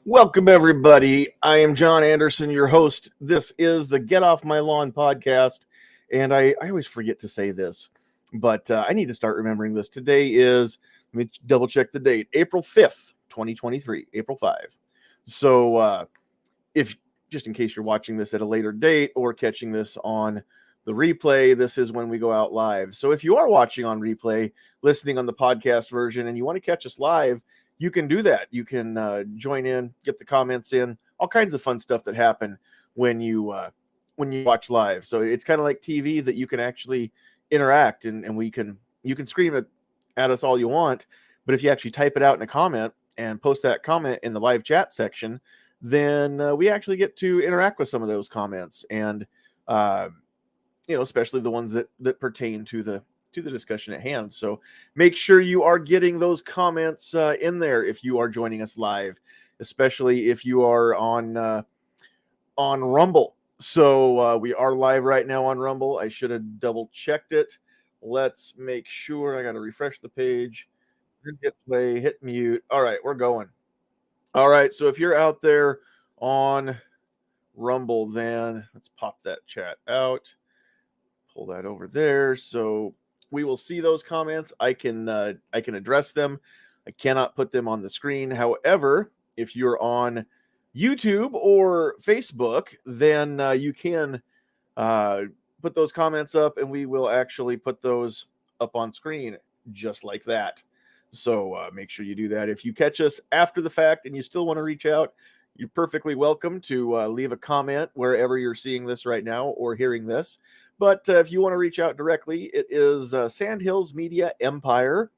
Welcome, everybody. I am John Anderson, your host. This is the Get Off My Lawn podcast. And I always forget to say this, but I need to start remembering this. Today is, let me double check the date, April 5th, 2023, April 5. So if just in case you're watching this at a later date or catching this on the replay, this is when we go out live. So if you are watching on replay, listening on the podcast version, and you want to catch us live, you can do that. You can join in, get the comments in, all kinds of fun stuff that happen when you watch live. So it's kind of like TV that you can actually interact and you can scream at us all you want, but if you actually type it out in a comment and post that comment in the live chat section, then we actually get to interact with some of those comments, and especially the ones that pertain to the discussion at hand. So make sure you are getting those comments in there if you are joining us live, especially if you are on Rumble. So we are live right now on Rumble. I should have double checked it. Let's make sure. I got to refresh the page. Hit play, hit mute. All right, we're going. All right, so if you're out there on Rumble, then let's pop that chat out. Pull that over there. So we will see those comments. I can address them. I cannot put them on the screen. However, if you're on YouTube or Facebook, then you can put those comments up, and we will actually put those up on screen just like that. So make sure you do that. If you catch us after the fact and you still want to reach out, you're perfectly welcome to leave a comment wherever you're seeing this right now or hearing this. But if you want to reach out directly, it is Sandhills Media Empire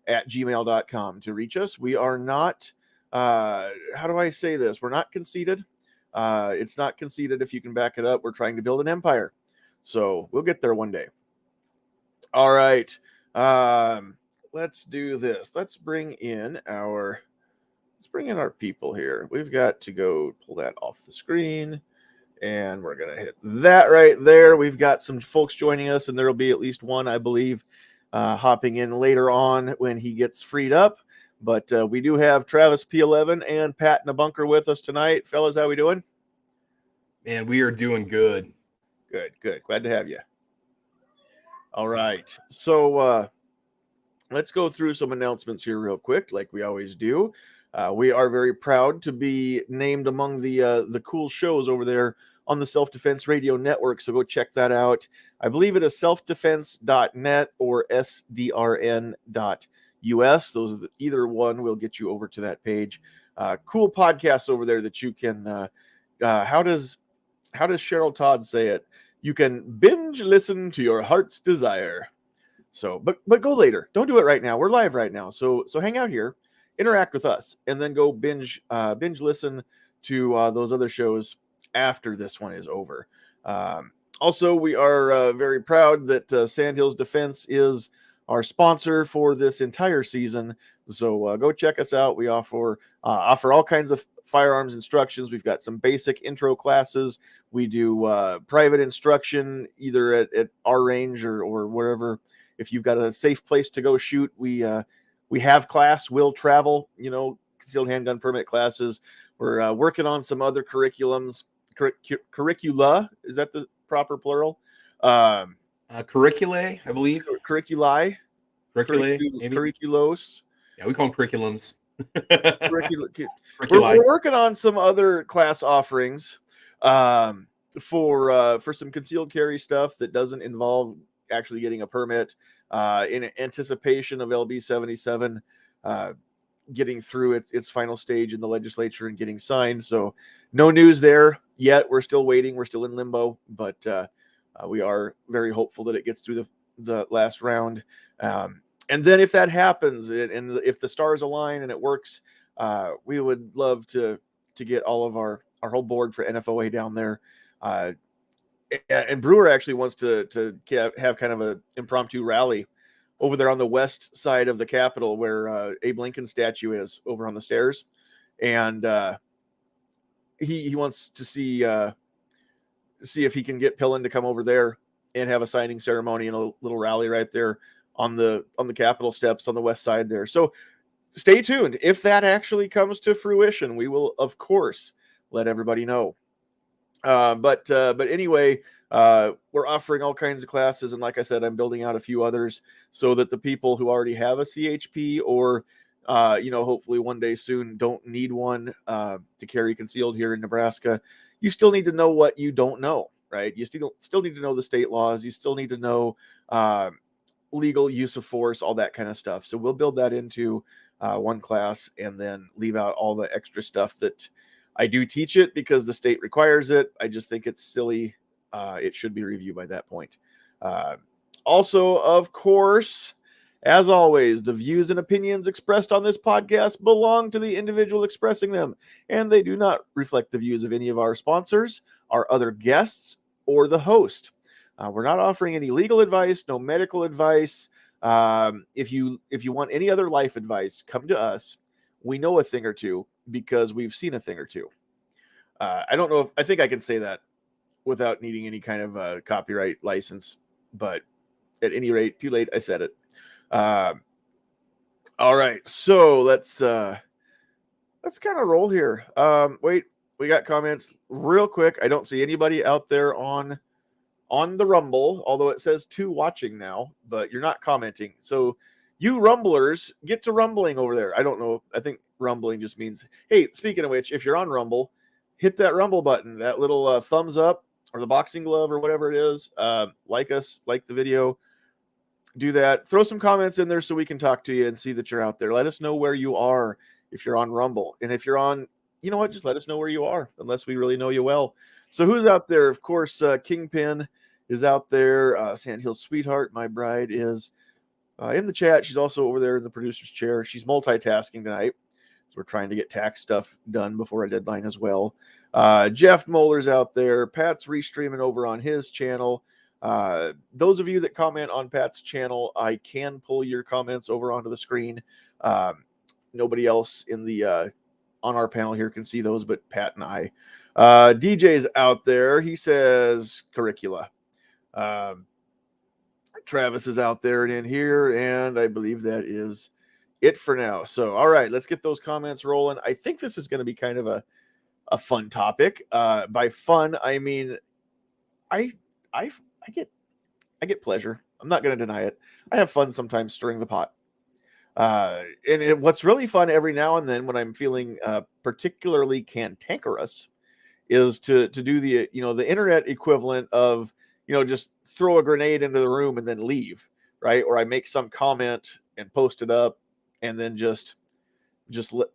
at gmail.com to reach us. We are not, how do I say this? We're not conceited. It's not conceited if you can back it up. We're trying to build an empire. So we'll get there one day. All right. Let's do this. Let's bring in our people here. We've got to go pull that off the screen. And we're going to hit that right there. We've got some folks joining us, and there will be at least one, I believe, hopping in later on when he gets freed up. But we do have Travis P11 and Pat in the bunker with us tonight. Fellas, how we doing? Man, we are doing good. Good. Glad to have you. All right. So let's go through some announcements here real quick, like we always do. We are very proud to be named among the cool shows over there on the Self-Defense Radio Network, so go check that out. I believe it is selfdefense.net or sdrn.us. Those are either one will get you over to that page. Cool podcasts over there that you can. How does Cheryl Todd say it? You can binge listen to your heart's desire. So, but go later. Don't do it right now. We're live right now, so hang out here. Interact with us, and then go binge listen to those other shows after this one is over. Also, we are very proud that Sandhills Defense is our sponsor for this entire season. So go check us out. We offer all kinds of firearms instructions. We've got some basic intro classes. We do private instruction either at our range or wherever. If you've got a safe place to go shoot, we have class, will travel, concealed handgun permit classes. We're working on some other curriculums. Curricula, is that the proper plural? Curriculae, I believe. Curriculi. Curriculos. Yeah, we call them curriculums. We're working on some other class offerings for some concealed carry stuff that doesn't involve actually getting a permit, in anticipation of LB 77 getting through its final stage in the legislature and getting signed. So no news there yet. We're still waiting. We're still in limbo, but we are very hopeful that it gets through the last round. And then if that happens, and if the stars align and it works, we would love to get all of our whole board for NFOA down there. And Brewer actually wants to have kind of an impromptu rally over there on the west side of the Capitol where Abe Lincoln's statue is, over on the stairs. And he wants to see if he can get Pillin to come over there and have a signing ceremony and a little rally right there on the Capitol steps on the west side there. So stay tuned. If that actually comes to fruition, we will, of course, let everybody know. But anyway, we're offering all kinds of classes, and like I said, I'm building out a few others so that the people who already have a CHP or hopefully one day soon don't need one to carry concealed here in Nebraska. You still need to know what you don't know, right? You still need to know the state laws. You still need to know legal use of force, all that kind of stuff. So we'll build that into one class and then leave out all the extra stuff that I do teach it because the state requires it. I just think it's silly. It should be reviewed by that point. Also, of course, as always, the views and opinions expressed on this podcast belong to the individual expressing them, and they do not reflect the views of any of our sponsors, our other guests, or the host. We're not offering any legal advice, no medical advice. If you want any other life advice, come to us. We know a thing or two because we've seen a thing or two. I don't know I think I can say that without needing any kind of copyright license, but at any rate, too late, I said it. All right, so let's kind of roll here. Wait, we got comments real quick. I don't see anybody out there on the Rumble, although it says 2 watching now, but you're not commenting. So you Rumblers, get to rumbling over there. I don't know. I think rumbling just means, hey, speaking of which, if you're on Rumble, hit that Rumble button, that little thumbs up or the boxing glove or whatever it is. Like us, like the video. Do that. Throw some comments in there so we can talk to you and see that you're out there. Let us know where you are if you're on Rumble. And if you're on, you know what, just let us know where you are, unless we really know you well. So who's out there? Of course, Kingpin is out there. Sandhills Sweetheart, my bride, is in the chat. She's also over there in the producer's chair. She's multitasking tonight. So we're trying to get tax stuff done before a deadline as well. Jeff Moeller's out there. Pat's restreaming over on his channel. Those of you that comment on Pat's channel, I can pull your comments over onto the screen. Nobody else in the on our panel here can see those, but Pat and I. DJ's out there. He says curricula. Travis is out there and in here, and I believe that is it for now. So, all right, let's get those comments rolling. I think this is going to be kind of a fun topic. By fun, I mean I get pleasure. I'm not going to deny it. I have fun sometimes stirring the pot. What's really fun every now and then when I'm feeling particularly cantankerous is to do the internet equivalent of just throw a grenade into the room and then leave, right? Or I make some comment and post it up and then just let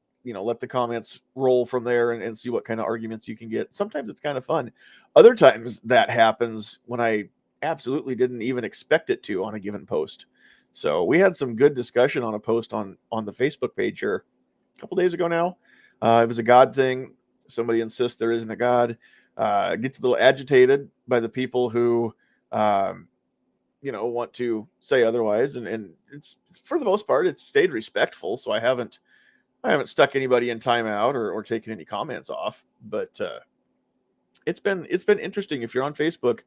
the comments roll from there and see what kind of arguments you can get. Sometimes it's kind of fun. Other times that happens when I absolutely didn't even expect it to on a given post. So we had some good discussion on a post on the Facebook page here a couple days ago now. It was a God thing. Somebody insists there isn't a God. Gets a little agitated by the people who want to say otherwise, and it's, for the most part, it's stayed respectful. So I haven't stuck anybody in timeout or taken any comments off, but it's been interesting. If you're on Facebook,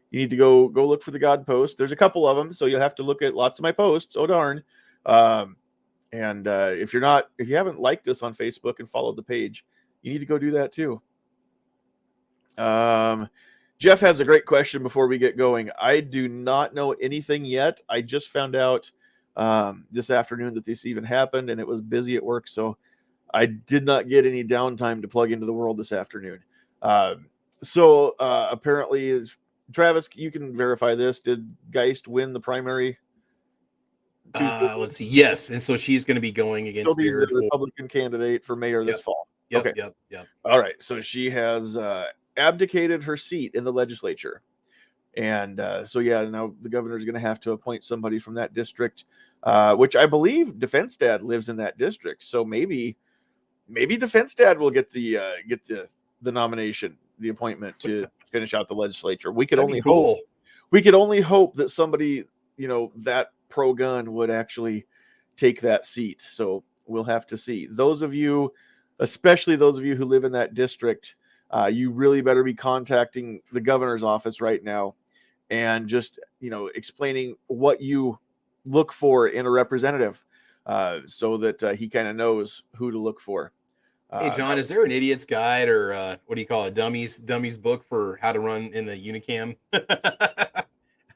you need to go look for the God post. There's a couple of them, so you'll have to look at lots of my posts. Oh darn! And if you haven't liked us on Facebook and followed the page, you need to go do that too. Jeff has a great question before we get going. I do not know anything yet. I just found out this afternoon that this even happened, and it was busy at work, so I did not get any downtime to plug into the world this afternoon. So apparently, Travis, you can verify this. Did Geist win the primary Tuesday? Let's see. Yes, and so she's going to be going against She'll be the Republican candidate for mayor this fall. Yep, okay. Yep. All right. So she has abdicated her seat in the legislature. And so, yeah, now the governor is going to have to appoint somebody from that district, which I believe Defense Dad lives in that district. So maybe Defense Dad will get the nomination, the appointment to finish out the legislature. We could only hope. We could only hope that somebody, that pro-gun would actually take that seat. So we'll have to see. Those of you, especially those of you who live in that district, you really better be contacting the governor's office right now and just, explaining what you look for in a representative. so that he kind of knows who to look for. Hey John, is there an idiot's guide or what do you call it, dummies book for how to run in the Unicam?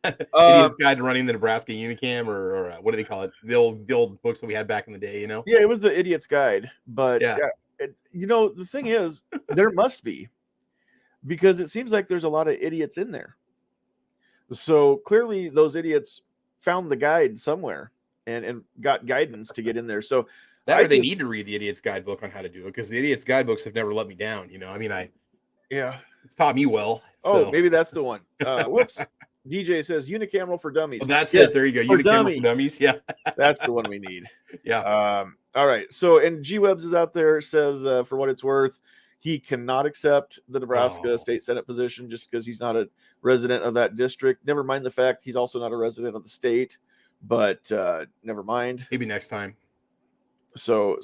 Idiot's guide to running the Nebraska Unicam, or what do they call it? The old books that we had back in the day, you know? Yeah, it was the Idiot's Guide, but Yeah. the thing is, there must be, because it seems like there's a lot of idiots in there. So clearly, those idiots found the guide somewhere and got guidance to get in there. So That or they need to read the Idiot's Guidebook on how to do it, because the Idiot's Guidebooks have never let me down. You know, I mean, it's taught me well. Oh, So. maybe that's the one. Whoops. DJ says unicameral for dummies. Oh, that's it. There you go. Unicameral for dummies. Yeah. That's the one we need. Yeah. All right. So, and Gwebs is out there, says, for what it's worth, he cannot accept the Nebraska State Senate position just because he's not a resident of that district. Never mind the fact he's also not a resident of the state, but never mind. Maybe next time. So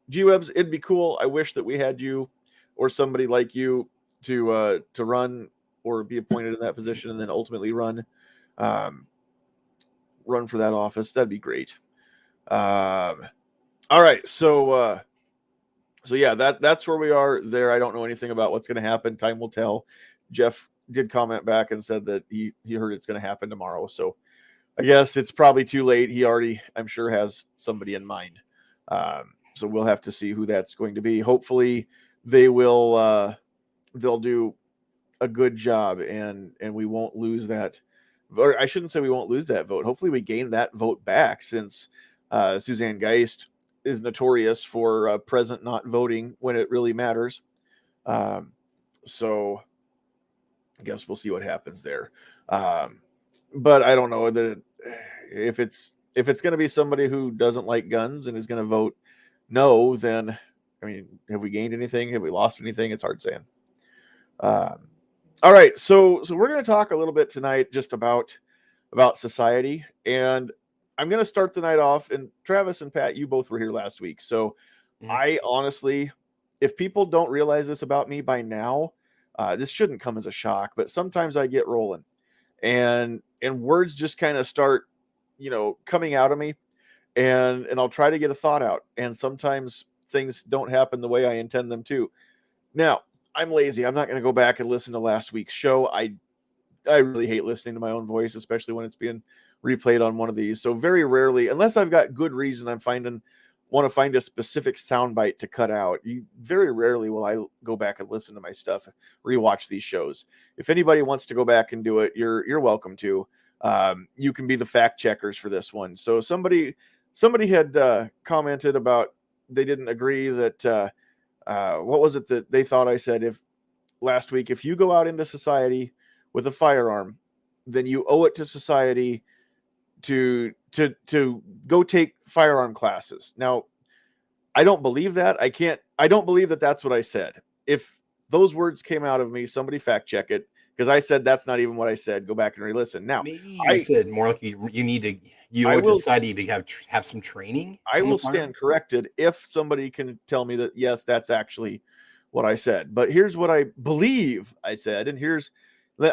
Gwebs, it'd be cool. I wish that we had you or somebody like you to run or be appointed in that position and then ultimately run for that office. That'd be great. All right. So yeah, that's where we are there. I don't know anything about what's going to happen. Time will tell. Jeff did comment back and said that he heard it's going to happen tomorrow. So I guess it's probably too late. He already, I'm sure, has somebody in mind. So we'll have to see who that's going to be. Hopefully they will, they'll do a good job and we won't lose that, or I shouldn't say we won't lose that vote. Hopefully we gain that vote back, since Suzanne Geist is notorious for present not voting when it really matters. So I guess we'll see what happens there. But I don't know that if it's going to be somebody who doesn't like guns and is going to vote no, then I mean, have we gained anything? Have we lost anything? It's hard saying. All right, so we're going to talk a little bit tonight just about society, and I'm going to start the night off. And Travis and Pat, you both were here last week, so I honestly, if people don't realize this about me by now, this shouldn't come as a shock, but sometimes I get rolling, and words just kind of start, coming out of me, and I'll try to get a thought out, and sometimes things don't happen the way I intend them to. Now, I'm lazy. I'm not going to go back and listen to last week's show. I really hate listening to my own voice, especially when it's being replayed on one of these. So very rarely, unless I've got good reason, want to find a specific soundbite to cut out. Very rarely will I go back and listen to my stuff, rewatch these shows. If anybody wants to go back and do it, you're welcome to. You can be the fact checkers for this one. So somebody had commented about they didn't agree that. What was it that they thought I said last week? If you go out into society with a firearm, then you owe it to society to go take firearm classes. Now, I don't believe that. I don't believe that that's what I said. If those words came out of me, somebody fact check it, because I said that's not even what I said. Go back and re-listen. Now, maybe I said more like you need to, you owe it to society to have some training. I will stand corrected if somebody can tell me that, yes, that's actually what I said. But here's what I believe I said, and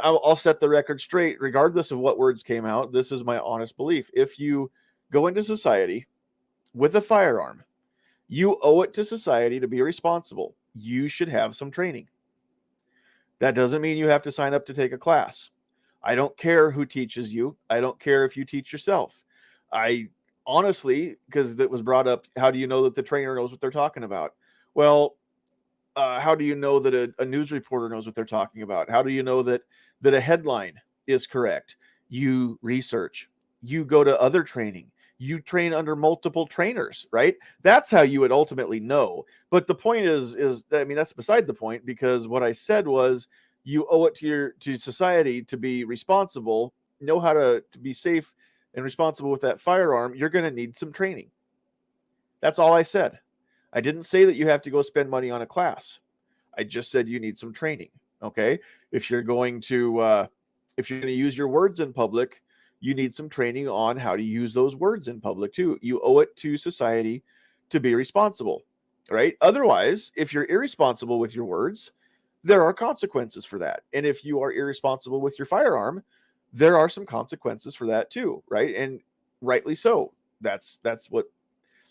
I'll set the record straight, regardless of what words came out. This is my honest belief. If you go into society with a firearm, you owe it to society to be responsible. You should have some training. That doesn't mean you have to sign up to take a class. I don't care who teaches you. I don't care if you teach yourself. I honestly, because that was brought up, how do you know that the trainer knows what they're talking about? Well, how do you know that a news reporter knows what they're talking about? How do you know that a headline is correct? You research. You go to other training. You train under multiple trainers, right? That's how you would ultimately know. But the point is that, I mean, that's beside the point, because what I said was you owe it to society to be responsible, know how to be safe and responsible with that firearm. You're going to need some training. That's all I said. I didn't say that you have to go spend money on a class. I just said you need some training. Okay. If you're going to use your words in public, you need some training on how to use those words in public too. You owe it to society to be responsible, right? Otherwise, if you're irresponsible with your words, there are consequences for that. And if you are irresponsible with your firearm, there are some consequences for that too, right? And rightly so. That's what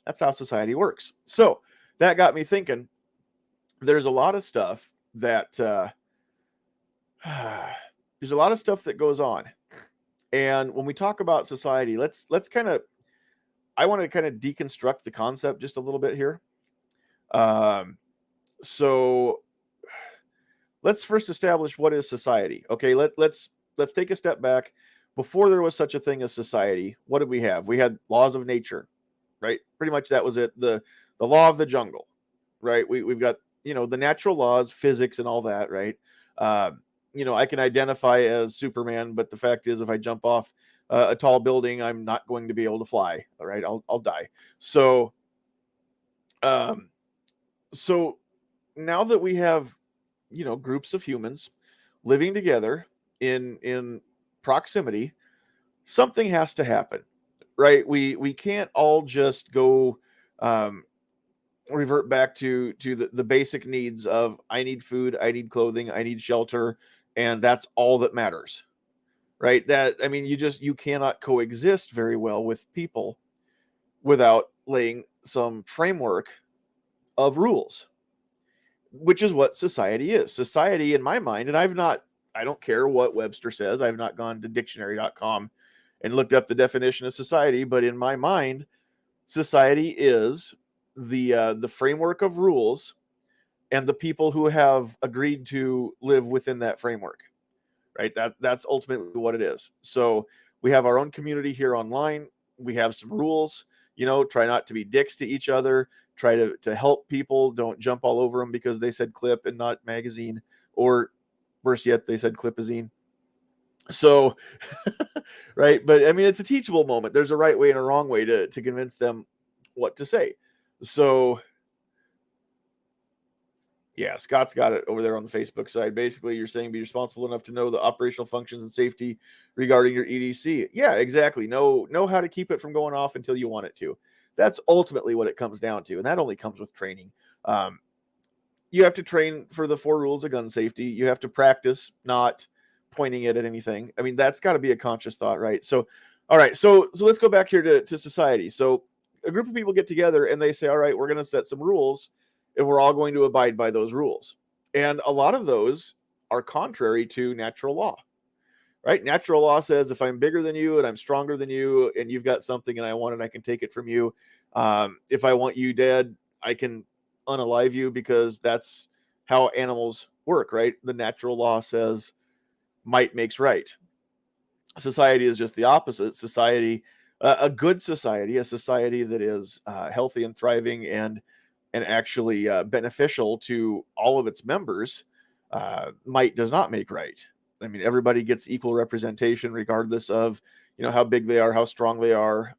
That's how society works. So that got me thinking. There's a lot of stuff that there's a lot of stuff that goes on, and when we talk about society, let's kind of, I want to kind of deconstruct the concept just a little bit here. So let's first establish what is society. Okay, let's take a step back. Before there was such a thing as society, what did we have? We had laws of nature, right? Pretty much that was it. The law of the jungle, right? We've got, the natural laws, physics and all that, right? I can identify as Superman, but the fact is, if I jump off a tall building, I'm not going to be able to fly. All right, I'll die. So, so now that we have, groups of humans living together in proximity, something has to happen, right? We can't all just go revert back to the basic needs of, I need food, I need clothing, I need shelter, and that's all that matters, right? You cannot coexist very well with people without laying some framework of rules, which is what society is. Society, in my mind, and I don't care what Webster says. I've not gone to dictionary.com and looked up the definition of society, but in my mind, society is the framework of rules and the people who have agreed to live within that framework, right? That's ultimately what it is. So we have our own community here online. We have some rules, try not to be dicks to each other, try to help people, don't jump all over them because they said clip and not magazine, or worse yet, they said clipazine. So, right. But I mean, it's a teachable moment. There's a right way and a wrong way to convince them what to say. So yeah, Scott's got it over there on the Facebook side. Basically, you're saying be responsible enough to know the operational functions and safety regarding your EDC. Yeah, exactly. Know how to keep it from going off until you want it to. That's ultimately what it comes down to, and that only comes with training. You have to train for the 4 rules of gun safety. You have to practice not pointing it at anything. I mean, that's got to be a conscious thought, right? So, all right. So let's go back here to society. So a group of people get together and they say, all right, we're going to set some rules, and we're all going to abide by those rules. And a lot of those are contrary to natural law, right? Natural law says if I'm bigger than you and I'm stronger than you and you've got something and I want it, I can take it from you. If I want you dead, I can unalive you, because that's how animals work, right? The natural law says might makes right. Society is just the opposite. Society, a good society, a society that is healthy and thriving and actually beneficial to all of its members, might does not make right. I mean, everybody gets equal representation regardless of, how big they are, how strong they are,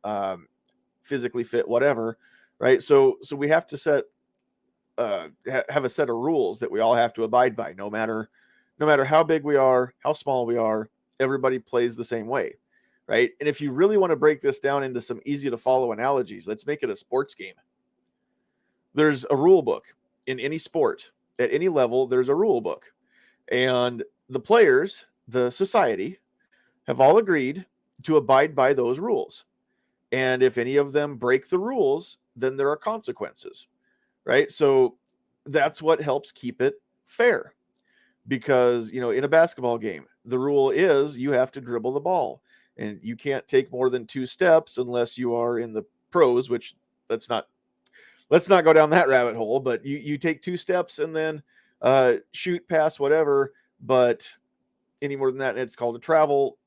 physically fit, whatever, right? So we have to set have a set of rules that we all have to abide by, no matter how big we are, how small we are. Everybody plays the same way, right? And if you really want to break this down into some easy to follow analogies, let's make it a sports game. There's a rule book in any sport. At any level, there's a rule book. And the players, the society, have all agreed to abide by those rules. And if any of them break the rules, then there are consequences, right? So that's what helps keep it fair. Because, in a basketball game, the rule is you have to dribble the ball. And you can't take more than 2 steps unless you are in the pros, which let's not go down that rabbit hole, but you take 2 steps and then shoot, pass, whatever. But any more than that, it's called a travel.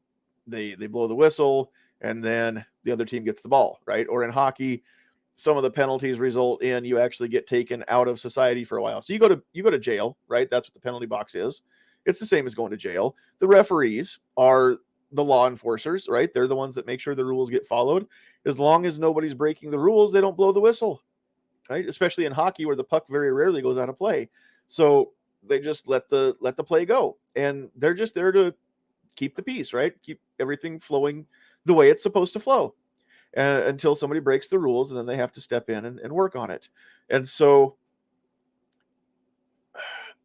They blow the whistle, and then the other team gets the ball, right? Or in hockey, some of the penalties result in you actually get taken out of society for a while. So you go to jail, right? That's what the penalty box is. It's the same as going to jail. The referees are the law enforcers, right? They're the ones that make sure the rules get followed. As long as nobody's breaking the rules, they don't blow the whistle, right? Especially in hockey, where the puck very rarely goes out of play. So they just let the play go, and they're just there to keep the peace, right? Keep everything flowing the way it's supposed to flow, until somebody breaks the rules, and then they have to step in and work on it. And so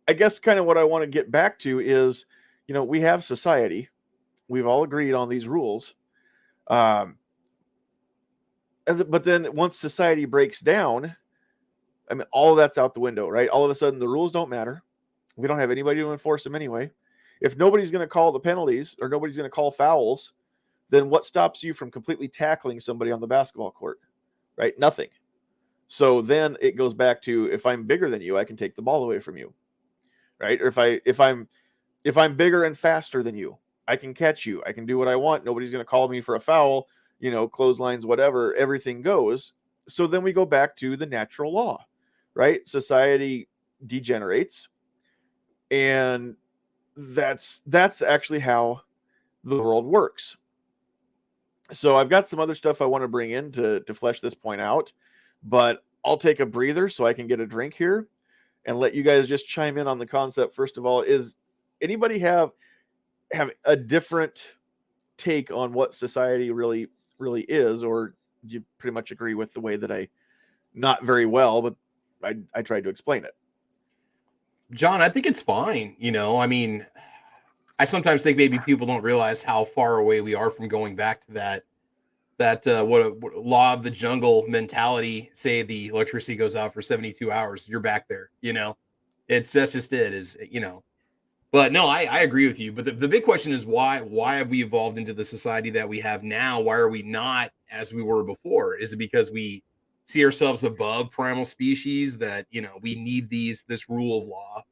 I guess kind of what I want to get back to is, we have society. We've all agreed on these rules. but then once society breaks down, I mean, all of that's out the window, right? All of a sudden, the rules don't matter. We don't have anybody to enforce them anyway. If nobody's going to call the penalties or nobody's going to call fouls, then what stops you from completely tackling somebody on the basketball court, right? Nothing. So then it goes back to, if I'm bigger than you, I can take the ball away from you, right? Or if I'm bigger and faster than you, I can catch you. I can do what I want. Nobody's going to call me for a foul, clotheslines, whatever, everything goes. So then we go back to the natural law, right? Society degenerates, and that's actually how the world works. So I've got some other stuff I want to bring in to flesh this point out, but I'll take a breather so I can get a drink here and let you guys just chime in on the concept. First of all, is anybody have a different take on what society really is, or do you pretty much agree with the way that not very well, but I tried to explain it? John, I think it's fine. I mean, I sometimes think maybe people don't realize how far away we are from going back to that what law of the jungle mentality. Say the electricity goes out for 72 hours, you're back there. That's just it is. But no, I agree with you. But the big question is why have we evolved into the society that we have now? Why are we not as we were before? Is it because we see ourselves above primal species, that we need this rule of law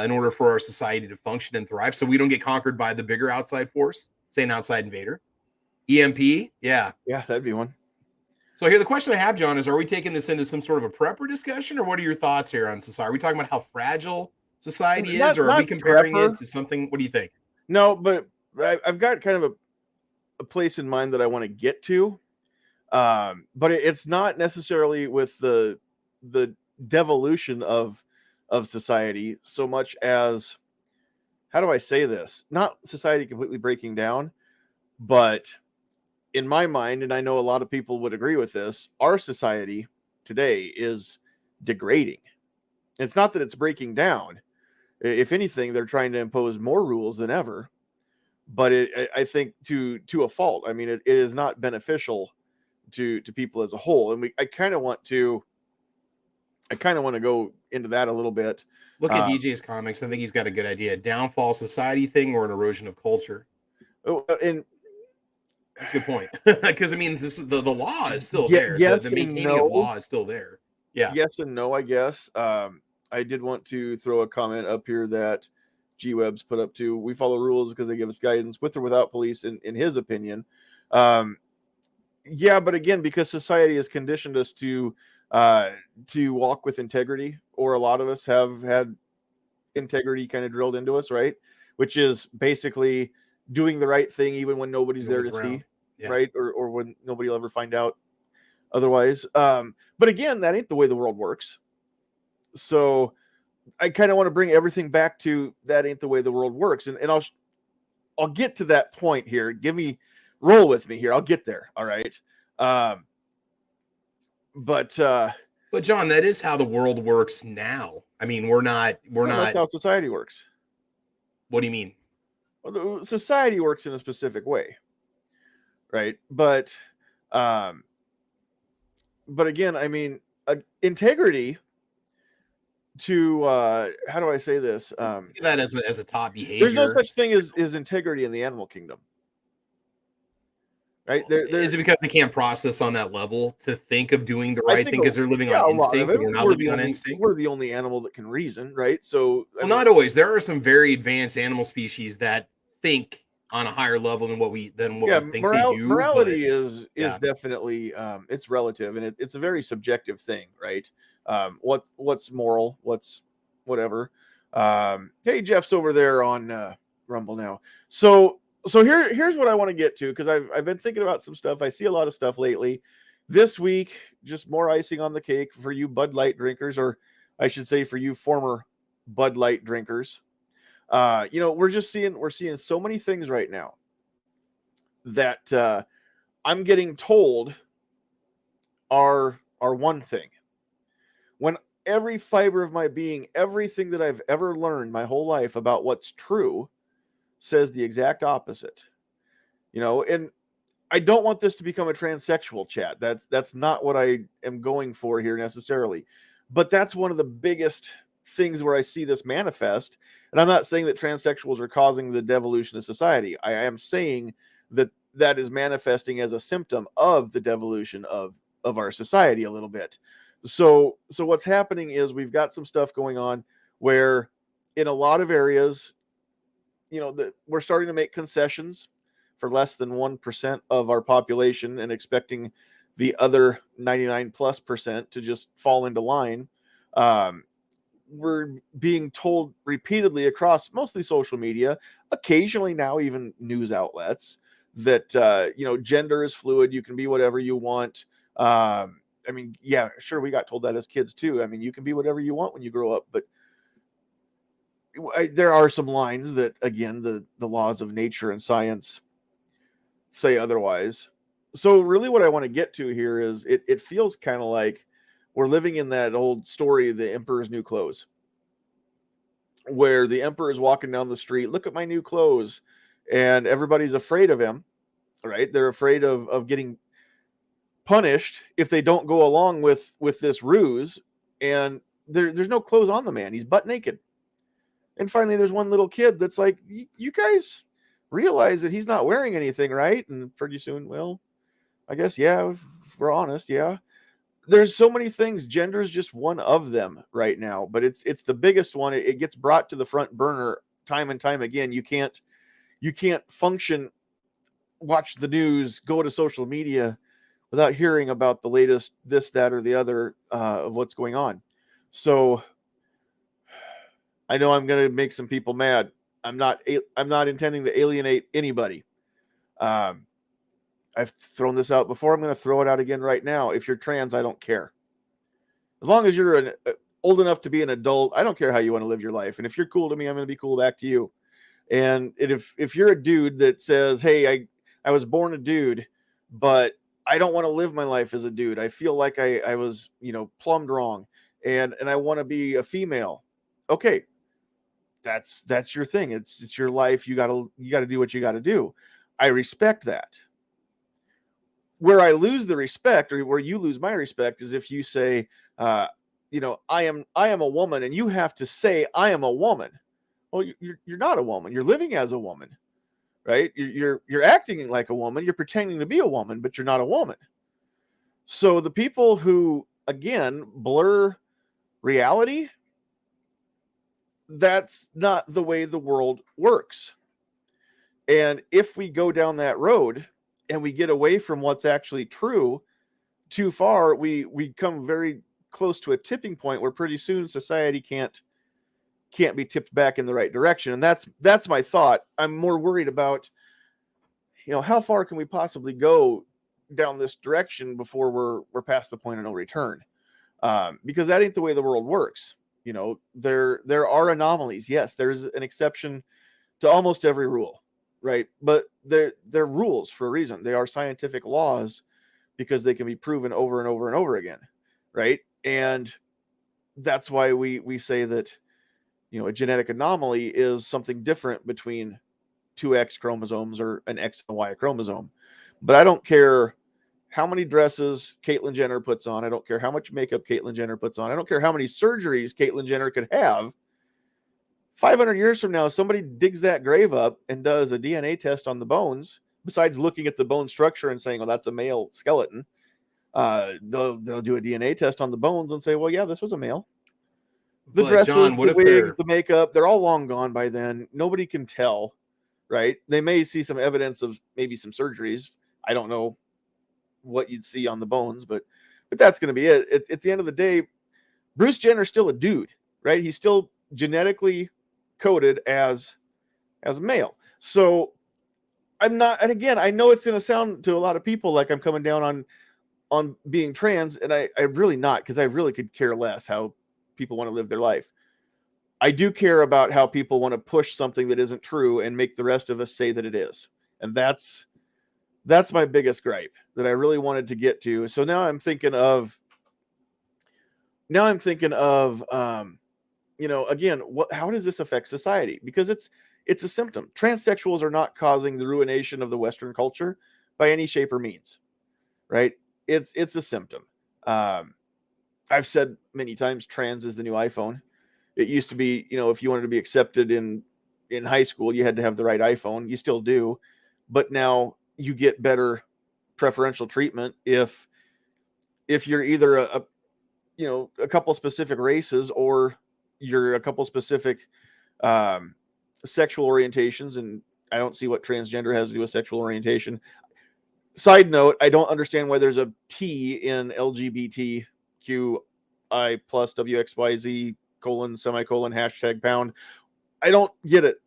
in order for our society to function and thrive, so we don't get conquered by the bigger outside force, say an outside invader? EMP? Yeah, that'd be one. So here, the question I have, John, is: are we taking this into some sort of a prepper discussion, or what are your thoughts here on society? Are we talking about how fragile society is, or are we comparing it to something? What do you think? No, but I've got kind of a place in mind that I want to get to, but it's not necessarily with the devolution of society so much as, how do I say this? Not society completely breaking down, but in my mind, and I know a lot of people would agree with this, our society today is degrading. It's not that it's breaking down. If anything, they're trying to impose more rules than ever. But I think to a fault. I mean, it is not beneficial to people as a whole. And I kind of want to go into that a little bit. Look at DJ's comics. I think he's got a good idea. Downfall society thing or an erosion of culture? And that's a good point. Because I mean, the law is still there. Yes, the maintaining of law is still there. Yeah. Yes and no, I guess. I did want to throw a comment up here that Gwebs put up too. We follow rules because they give us guidance, with or without police, in his opinion. Yeah, but again, because society has conditioned us to walk with integrity, or a lot of us have had integrity kind of drilled into us, right? Which is basically doing the right thing even when nobody's there to see, right? Or when nobody will ever find out otherwise. But again, that ain't the way the world works. So I kind of want to bring everything back to that ain't the way the world works. And I'll get to that point here. Roll with me here. I'll get there. All right. But John, that is how the world works now. I mean, we're not. That's how society works. What do you mean? Well, society works in a specific way, right? But again, I mean, integrity. To how do I say this? That as a top behavior. There's no such thing as integrity in the animal kingdom, right? Is it because they can't process on that level to think of doing the right thing because they're living on instinct, and we're not living on instinct? We're the only animal that can reason, right? So, not always. There are some very advanced animal species that think on a higher level than what we think they do. Morality is definitely it's relative, and it's a very subjective thing, right? What's moral, what's whatever. Hey, Jeff's over there on Rumble now. So here's what I want to get to, because I've been thinking about some stuff. I see a lot of stuff lately. This week, just more icing on the cake for you Bud Light drinkers, or I should say for you former Bud Light drinkers. We're seeing so many things right now that I'm getting told are one thing. When every fiber of my being, everything that I've ever learned my whole life about what's true, says the exact opposite. And I don't want this to become a transsexual chat. That's not what I am going for here necessarily. But that's one of the biggest things where I see this manifest. And I'm not saying that transsexuals are causing the devolution of society. I am saying that that is manifesting as a symptom of the devolution of our society a little bit. So what's happening is we've got some stuff going on where in a lot of areas, we're starting to make concessions for less than 1% of our population and expecting the other 99+% to just fall into line. We're being told repeatedly across mostly social media, occasionally now even news outlets, that gender is fluid. You can be whatever you want. I mean, yeah, sure, we got told that as kids too. I mean, you can be whatever you want when you grow up, but there are some lines that, again, the laws of nature and science say otherwise. So really what I want to get to here is it feels kind of like we're living in that old story, The Emperor's New Clothes, where the emperor is walking down the street, look at my new clothes, and everybody's afraid of him, right? They're afraid of getting punished if they don't go along with this ruse, and there's no clothes on the man. He's butt naked. And finally there's one little kid that's like, you guys realize that he's not wearing anything, right? And pretty soon, well, I guess, yeah, if we're honest, yeah. There's so many things. Gender is just one of them right now, but it's the biggest one. It gets brought to the front burner time and time again. You can't function, watch the news, go to social media without hearing about the latest this, that, or the other of what's going on. So I know I'm going to make some people mad. I'm not intending to alienate anybody. I've thrown this out before. I'm going to throw it out again right now. If you're trans, I don't care. As long as you're old enough to be an adult, I don't care how you want to live your life. And if you're cool to me, I'm going to be cool back to you. And if you're a dude that says, hey, I was born a dude, but I don't want to live my life as a dude. I feel like I was, plumbed wrong, and I want to be a female. Okay, that's your thing. It's your life. You gotta do what you gotta do. I respect that. Where I lose the respect, or where you lose my respect, is if you say, I am a woman, and you have to say I am a woman. Well, you're not a woman. You're living as a woman, right? You're acting like a woman. You're pretending to be a woman, but you're not a woman. So the people who, again, blur reality, that's not the way the world works. And if we go down that road and we get away from what's actually true too far, we come very close to a tipping point where pretty soon society can't be tipped back in the right direction. And that's my thought. I'm more worried about, how far can we possibly go down this direction before we're past the point of no return? Because that ain't the way the world works. There are anomalies. Yes, there's an exception to almost every rule, right? But they're rules for a reason. They are scientific laws because they can be proven over and over and over again, right? And that's why we say that, a genetic anomaly is something different between two X chromosomes or an X and Y chromosome. But I don't care how many dresses Caitlyn Jenner puts on. I don't care how much makeup Caitlyn Jenner puts on. I don't care how many surgeries Caitlyn Jenner could have. 500 years from now, somebody digs that grave up and does a DNA test on the bones, besides looking at the bone structure and saying, oh, that's a male skeleton. They'll do a DNA test on the bones and say, well, yeah, this was a male. The dresses, John, what the if wigs, the makeup, they're all long gone by then. Nobody can tell, right? They may see some evidence of maybe some surgeries. I don't know what you'd see on the bones, but that's going to be it. At the end of the day, Bruce Jenner's still a dude, right? He's still genetically coded as male. So I'm not, and again, I know it's going to sound to a lot of people like I'm coming down on being trans, and I really not, because I really could care less how people want to live their life. I do care about how people want to push something that isn't true and make the rest of us say that it is. And that's my biggest gripe that I really wanted to get to. So now I'm thinking of, again, how does this affect society? Because it's a symptom. Transsexuals are not causing the ruination of the Western culture by any shape or means, right? It's a symptom. I've said many times, trans is the new iPhone. It used to be, if you wanted to be accepted in high school, you had to have the right iPhone. You still do, but now you get better preferential treatment if you're either a couple specific races, or you're a couple specific sexual orientations. And I don't see what transgender has to do with sexual orientation. Side note, I don't understand why there's a T in LGBTQI plus WXYZ semicolon #pound. I don't get it.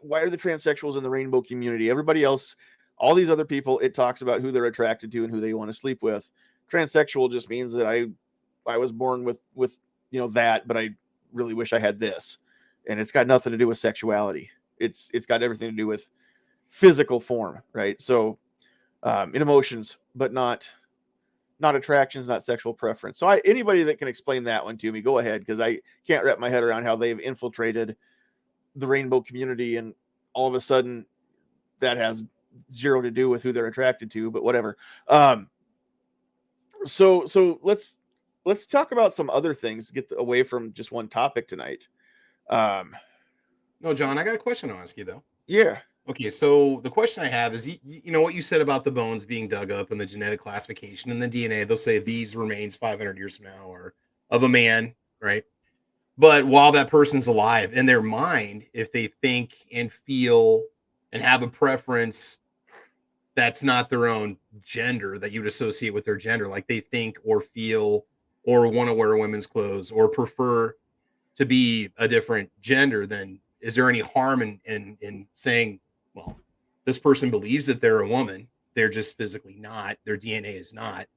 Why are the transsexuals in the rainbow community? Everybody else, all these other people, it talks about who they're attracted to and who they want to sleep with. Transsexual just means that I was born with that, but I really wish I had this. And it's got nothing to do with sexuality. It's got everything to do with physical form, right? So in emotions, but not attractions, not sexual preference. So anybody that can explain that one to me, go ahead, because I can't wrap my head around how they've infiltrated the rainbow community, and all of a sudden that has zero to do with who they're attracted to, but whatever. So let's talk about some other things, get away from just one topic tonight. No, John, I got a question to ask you though. Yeah. Okay, so the question I have is, you know what you said about the bones being dug up and the genetic classification and the DNA. They'll say these remains 500 years from now, or of a man, right? But while that person's alive, in their mind, if they think and feel and have a preference that's not their own gender, that you would associate with their gender, like they think or feel or want to wear women's clothes or prefer to be a different gender, then is there any harm in saying, well, this person believes that they're a woman, they're just physically not, their DNA is not?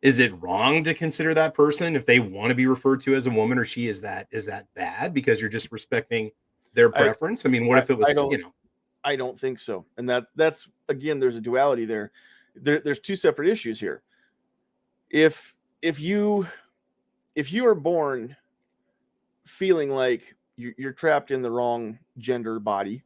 Is it wrong to consider that person, if they want to be referred to as a woman or she, is that bad because you're just respecting their preference? I mean, what if it was, I don't think so. And that's again, there's a duality there. There's two separate issues here. If you are born feeling like you're trapped in the wrong gender body,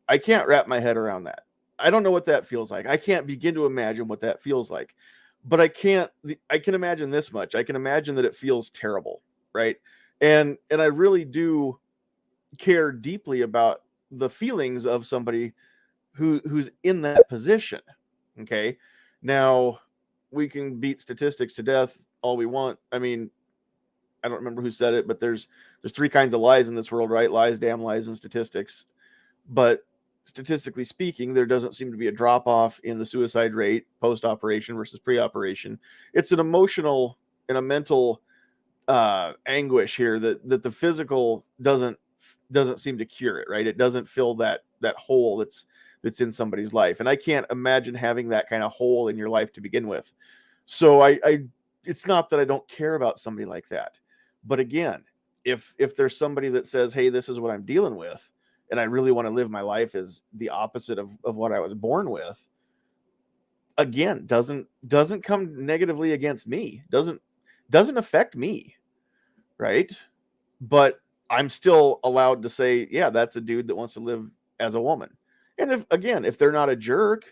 I can't wrap my head around that. I don't know what that feels like. I can't begin to imagine what that feels like. But I can imagine this much. I can imagine that it feels terrible, right? And I really do care deeply about the feelings of somebody who's in that position. Okay. Now, we can beat statistics to death all we want. I mean, I don't remember who said it, but there's three kinds of lies in this world, right? Lies, damn lies, and statistics. But statistically speaking, there doesn't seem to be a drop off in the suicide rate post-operation versus pre-operation. It's an emotional and a mental anguish here that the physical doesn't seem to cure it, right? It doesn't fill that hole that's in somebody's life. And I can't imagine having that kind of hole in your life to begin with. So I it's not that I don't care about somebody like that. But again, if there's somebody that says, hey, this is what I'm dealing with, and I really want to live my life as the opposite of what I was born with, again, doesn't come negatively against me, doesn't affect me, right? But I'm still allowed to say, yeah, that's a dude that wants to live as a woman. And if they're not a jerk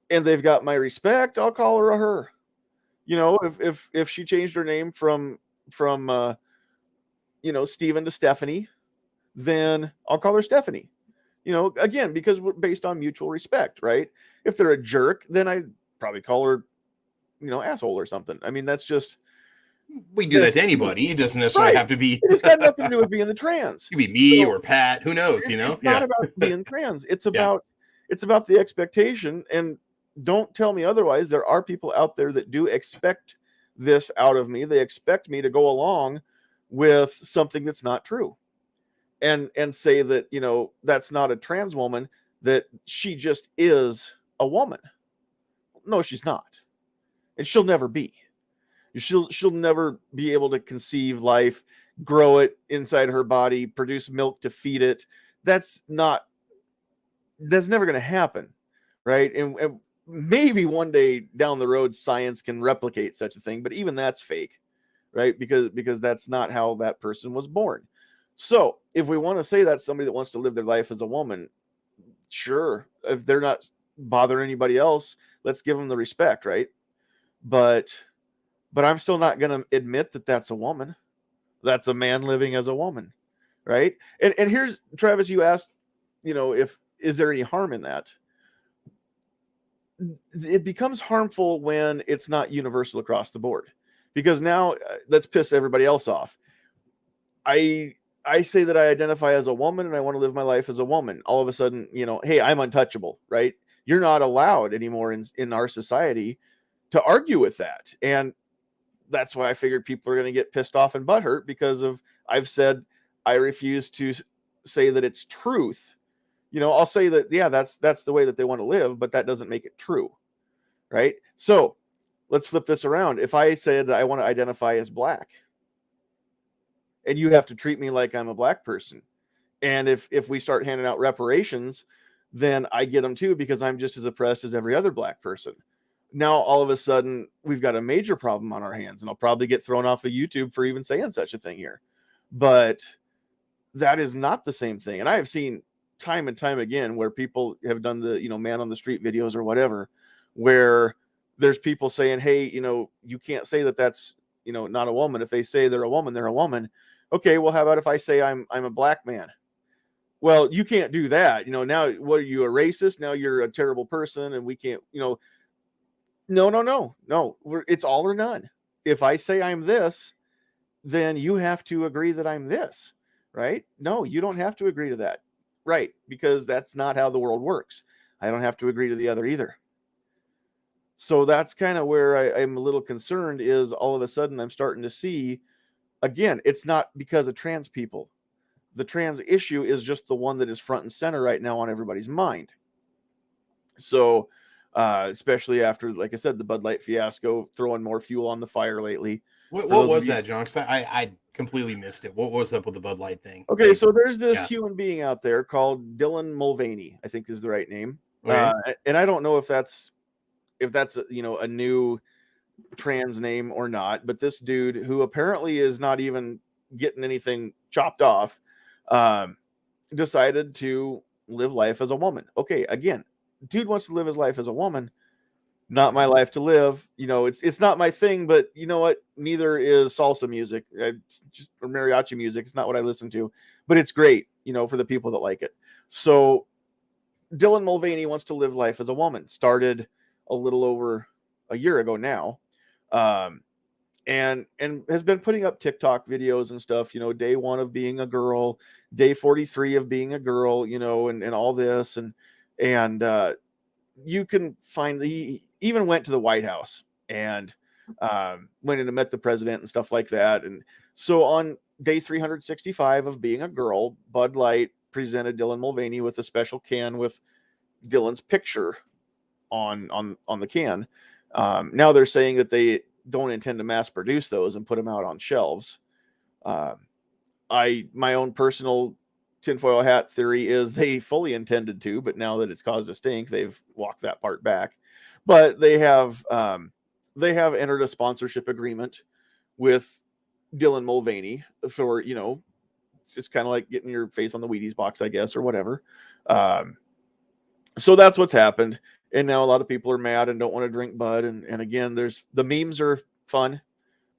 and they've got my respect, I'll call her a her. If she changed her name from Steven to Stephanie, then I'll call her Stephanie. Again, because we're based on mutual respect, right? If they're a jerk, then I'd probably call her, asshole or something. I mean, that's just... We do that to anybody. It doesn't necessarily have to be... It's got nothing to do with being the trans. It could be me or Pat. Who knows, It's not about being trans. It's about the expectation. And don't tell me otherwise. There are people out there that do expect this out of me. They expect me to go along with something that's not true. And say that, that's not a trans woman, that she just is a woman. No, she's not. And she'll never be. She'll never be able to conceive life, grow it inside her body, produce milk to feed it. That's never going to happen, right? And maybe one day down the road, science can replicate such a thing, but even that's fake, right? Because that's not how that person was born. So if we want to say that's somebody that wants to live their life as a woman, sure. If they're not bother anybody else. Let's give them the respect, right? But I'm still not going to admit that that's a woman. That's a man living as a woman, right? And here's, Travis, you asked, if is there any harm in that? It becomes harmful when it's not universal across the board, because now let's piss everybody else off. I say that I identify as a woman and I want to live my life as a woman. All of a sudden, hey, I'm untouchable, right? You're not allowed anymore in our society to argue with that. And that's why I figured people are going to get pissed off and butthurt, because I've said I refuse to say that it's truth. I'll say that, yeah, that's the way that they want to live, but that doesn't make it true, right? So let's flip this around. If I said that I want to identify as black, and you have to treat me like I'm a black person, and if we start handing out reparations, then I get them too, because I'm just as oppressed as every other black person. Now all of a sudden we've got a major problem on our hands, and I'll probably get thrown off of YouTube for even saying such a thing here. But that is not the same thing. And I have seen time and time again where people have done the man on the street videos or whatever, where there's people saying, hey, you can't say that that's not a woman. If they say they're a woman, they're a woman. Okay, well, how about if I say I'm a black man? Well, you can't do that. Now what, are you, a racist? Now you're a terrible person, and we can't. No. It's all or none. If I say I'm this, then you have to agree that I'm this, right? No, you don't have to agree to that. Right, because that's not how the world works. I don't have to agree to the other either. So that's kind of where I'm a little concerned, is all of a sudden I'm starting to see, again, it's not because of trans people. The trans issue is just the one that is front and center right now on everybody's mind. So, especially after, like I said, the Bud Light fiasco, throwing more fuel on the fire lately. What was that, John? Because I completely missed it. What was up with the Bud Light thing? Okay, so there's this human being out there called Dylan Mulvaney, I think is the right name. Okay. And I don't know if that's a new trans name or not, but this dude, who apparently is not even getting anything chopped off, decided to live life as a woman. Okay, again, dude wants to live his life as a woman. Not my life to live. It's not my thing, but you know what? Neither is salsa music, or mariachi music. It's not what I listen to, but it's great, for the people that like it. So Dylan Mulvaney wants to live life as a woman. Started a little over a year ago now, and has been putting up TikTok videos and stuff. Day 1 of being a girl, day 43 of being a girl. And all this, and you can find he even went to the White House and went in and met the president and stuff like that. And so on day 365 of being a girl, Bud Light presented Dylan Mulvaney with a special can with Dylan's picture on the can. Now they're saying that they don't intend to mass produce those and put them out on shelves. My own personal tinfoil hat theory is they fully intended to, but now that it's caused a stink, they've walked that part back. But they have entered a sponsorship agreement with Dylan Mulvaney for, it's kind of like getting your face on the Wheaties box, I guess, or whatever. So that's what's happened. And now a lot of people are mad and don't want to drink Bud. And again, the memes are fun,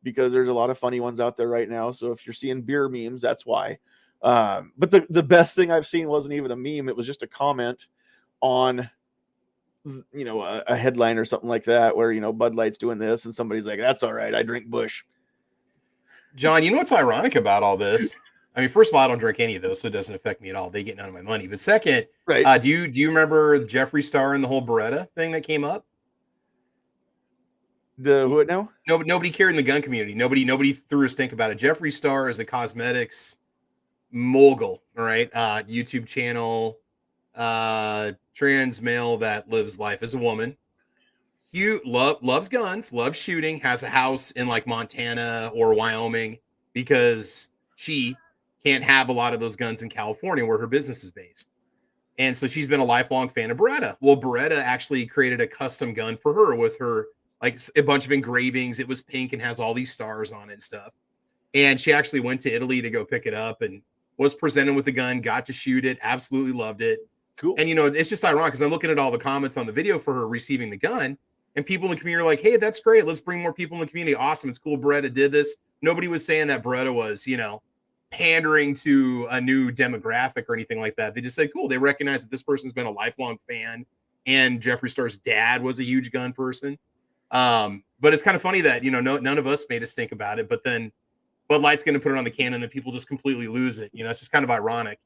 because there's a lot of funny ones out there right now. So if you're seeing beer memes, that's why. But the best thing I've seen wasn't even a meme. It was just a comment on, a headline or something like that, where, Bud Light's doing this, and somebody's like, that's all right, I drink Busch. John, what's ironic about all this? I mean, first of all, I don't drink any of those, so it doesn't affect me at all. They get none of my money. But second, right? Do you remember the Jeffree Star and the whole Beretta thing that came up? The what now? Nobody cared in the gun community. Nobody threw a stink about it. Jeffree Star is a cosmetics mogul, all right? YouTube channel, trans male that lives life as a woman. Loves guns, loves shooting, has a house in like Montana or Wyoming, because she can't have a lot of those guns in California where her business is based. And so she's been a lifelong fan of Beretta. Well, Beretta actually created a custom gun for her with her, like, a bunch of engravings. It was pink and has all these stars on it and stuff. And she actually went to Italy to go pick it up and was presented with the gun, got to shoot it, absolutely loved it. Cool. And, it's just ironic because I'm looking at all the comments on the video for her receiving the gun, and people in the community are like, hey, that's great. Let's bring more people in the community. Awesome. It's cool Beretta did this. Nobody was saying that Beretta was, pandering to a new demographic or anything like that. They just said, cool. They recognize that this person's been a lifelong fan, and Jeffree Star's dad was a huge gun person. But it's kind of funny that, none of us made us think about it, but then Bud Light's going to put it on the can and then people just completely lose it. It's just kind of ironic,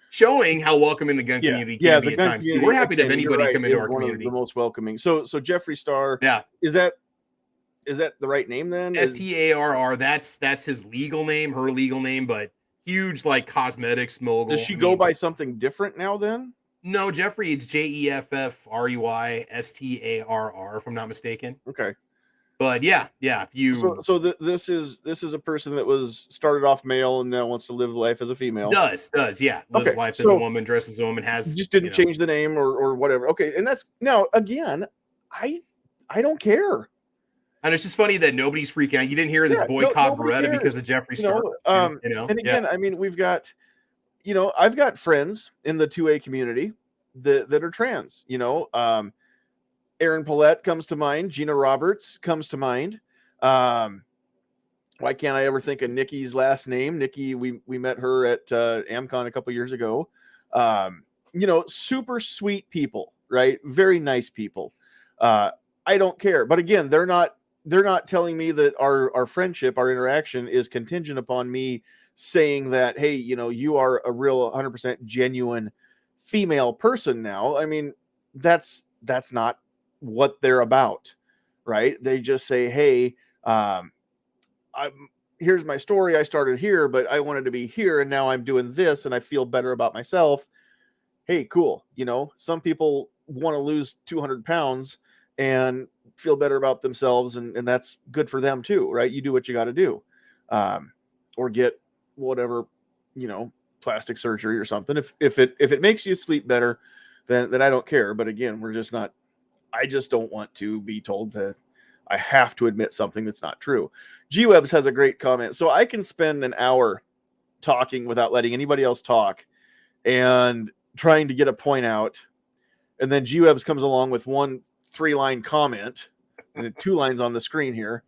showing how welcoming the gun community can be at times. We're happy to have anybody come into our community. The most welcoming. So Jeffree Star. Yeah. Is that the right name then? Starr. That's his legal name, her legal name, but huge like cosmetics mogul. Does she go by something different now then? No, Jeffrey, it's JEFFREYSTARR, if I'm not mistaken. Okay. But yeah, if you this is a person that was started off male and now wants to live life as a female. Does yeah, lives life as a woman, dresses as a woman, has just didn't change the name or whatever. Okay, and that's now again, I don't care. And it's just funny that nobody's freaking out. You didn't hear this boycott Beretta because of Jeffree Star. And again, I mean, we've got, I've got friends in the 2A community that are trans. Aaron Paulette comes to mind. Gina Roberts comes to mind. Why can't I ever think of Nikki's last name? Nikki, we met her at AmCon a couple years ago. Super sweet people, right? Very nice people. I don't care. But again, they're not telling me that our friendship, our interaction is contingent upon me saying that, hey, you are a real 100% genuine female person now. I mean, that's not what they're about, right? They just say, hey, here's my story. I started here, but I wanted to be here, and now I'm doing this, and I feel better about myself. Hey, cool. Some people want to lose 200 pounds and feel better about themselves, and that's good for them too, right? You do what you got to do, or get whatever, plastic surgery or something. If it makes you sleep better, then I don't care. But again, I just don't want to be told that I have to admit something that's not true. Gwebs has a great comment. So I can spend an hour talking without letting anybody else talk and trying to get a point out, and then Gwebs comes along with one 3-line comment and 2 lines on the screen here.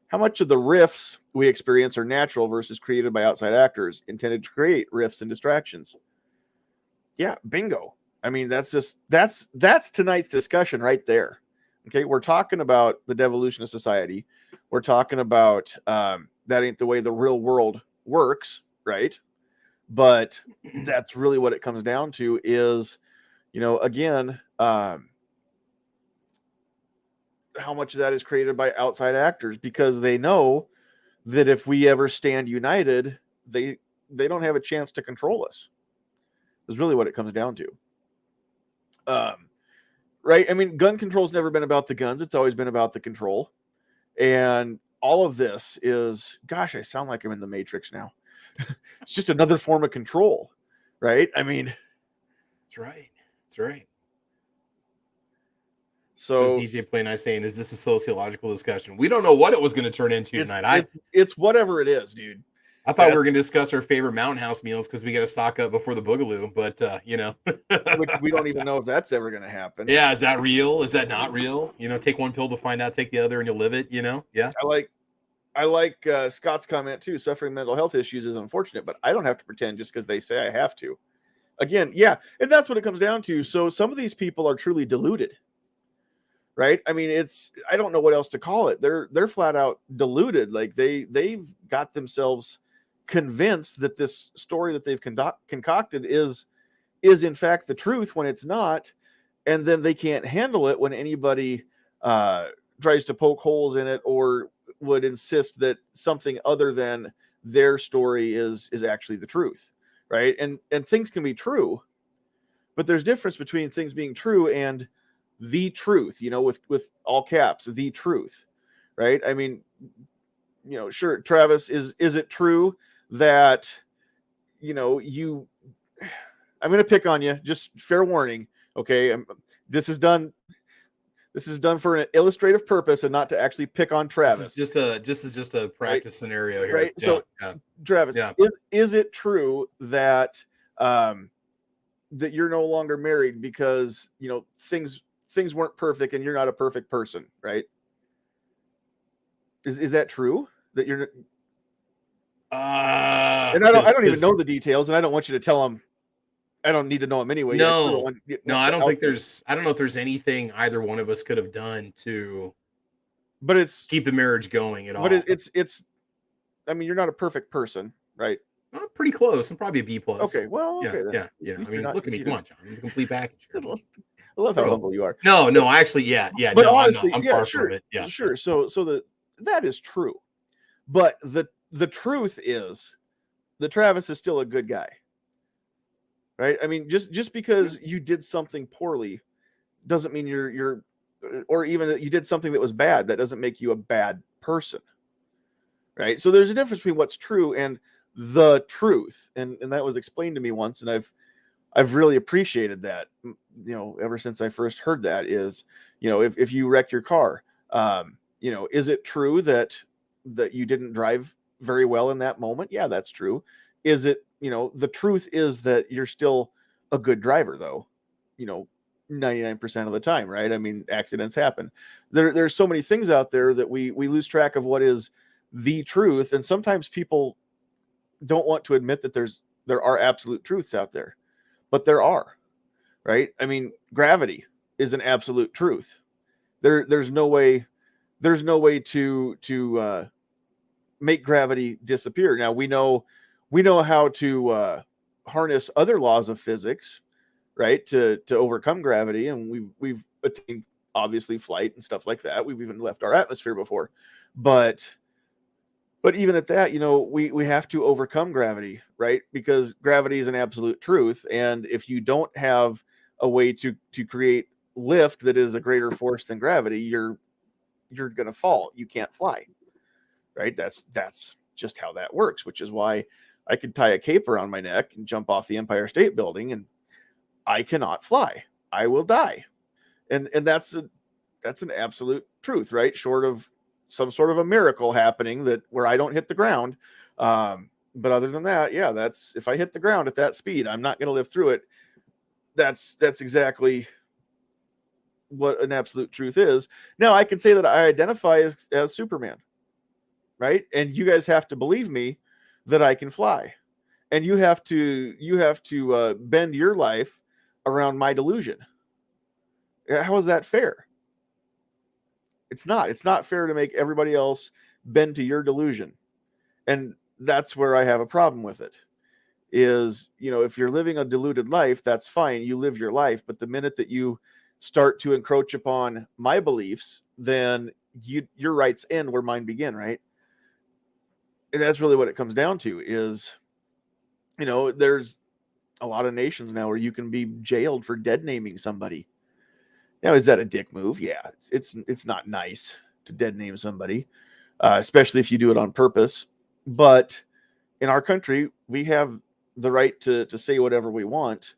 How much of the riffs we experience are natural versus created by outside actors intended to create riffs and distractions? Yeah, bingo. I mean, that's tonight's discussion right there. Okay, we're talking about the devolution of society. We're talking about that ain't the way the real world works, right? But that's really what it comes down to is, again, how much of that is created by outside actors, because they know that if we ever stand united, they don't have a chance to control us. Is really what it comes down to. Right? I mean, gun control's never been about the guns. It's always been about the control. And all of this is, gosh, I sound like I'm in the Matrix now. It's just another form of control, right? I mean, that's right. That's right. So DJ Play Nice saying, is this a sociological discussion? We don't know what it was going to turn into tonight. It's whatever it is, dude. I thought we were going to discuss our favorite Mountain House meals because we got to stock up before the Boogaloo, but which we don't even know if that's ever going to happen. Yeah, is that real? Is that not real? Take one pill to find out, take the other, and you'll live it. Yeah. I like Scott's comment too. Suffering mental health issues is unfortunate, but I don't have to pretend just because they say I have to. Again, yeah, and that's what it comes down to. So some of these people are truly deluded, right? I mean, I don't know what else to call it. They're flat out deluded. Like they've got themselves convinced that this story that they've concocted is in fact the truth when it's not, and then they can't handle it when anybody tries to poke holes in it or would insist that something other than their story is actually the truth, right? And things can be true, but there's difference between things being true and the truth, with all caps, the truth, right? I mean, sure, Travis, is it true that I'm going to pick on you, just fair warning, okay? This is done for an illustrative purpose and not to actually pick on Travis. This is just a practice scenario here, right? Yeah, so Travis, is it true that that you're no longer married because, you know, things weren't perfect and you're not a perfect person, right? Is that true? That you're and I don't even know the details, and I don't want you to tell them. I don't need to know them anyway. No, no, I to don't help think them. I don't know if there's anything either one of us could have done to But it's keep the marriage going at but all. it's. I mean, you're not a perfect person, right? Pretty close. I'm probably a B plus. Okay, well, Yeah, okay then. yeah, At yeah. I least you're mean, not look at me. Come conceited. on, John. I'm the complete package I here. love how Bro. humble you are. No, I actually, yeah. But No, I'm not. honestly, I'm yeah, far sure, from it. Yeah. sure. So that is true. But the truth is that Travis is still a good guy, right? I mean, just because you did something poorly doesn't mean you're or even that you did something that was bad, that doesn't make you a bad person, right? So there's a difference between what's true and the truth, and that was explained to me once, and I've really appreciated that, you know, ever since I first heard that. Is, you know, if you wreck your car, you know, is it true that you didn't drive very well in that moment? Yeah, that's true. Is it, you know, the truth is that you're still a good driver though, you know, 99% of the time, right? I mean, accidents happen. There's so many things out there that we lose track of what is the truth, and sometimes people don't want to admit that there are absolute truths out there, but there are, right? I mean, gravity is an absolute truth. There's no way to make gravity disappear. Now we know how to harness other laws of physics, right? To overcome gravity, and we've attained obviously flight and stuff like that. We've even left our atmosphere before, but even at that, you know, we have to overcome gravity, right? Because gravity is an absolute truth, and if you don't have a way to create lift that is a greater force than gravity, you're going to fall. You can't fly, right? That's just how that works, which is why I could tie a cape around my neck and jump off the Empire State Building, and I cannot fly. I will die. And that's an absolute truth, right? Short of some sort of a miracle happening that where I don't hit the ground. But other than that, yeah, that's, if I hit the ground at that speed, I'm not going to live through it. That's exactly what an absolute truth is. Now I can say that I identify as Superman, right? And you guys have to believe me that I can fly, and you have to bend your life around my delusion. How is that fair? It's not fair to make everybody else bend to your delusion. And that's where I have a problem with it. Is, you know, if you're living a deluded life, that's fine, you live your life, but the minute that you start to encroach upon my beliefs, then your rights end where mine begin, right? And that's really what it comes down to. Is, you know, there's a lot of nations now where you can be jailed for dead naming somebody. Now, is that a dick move? Yeah, it's not nice to dead name somebody, especially if you do it on purpose. But in our country, we have the right to say whatever we want,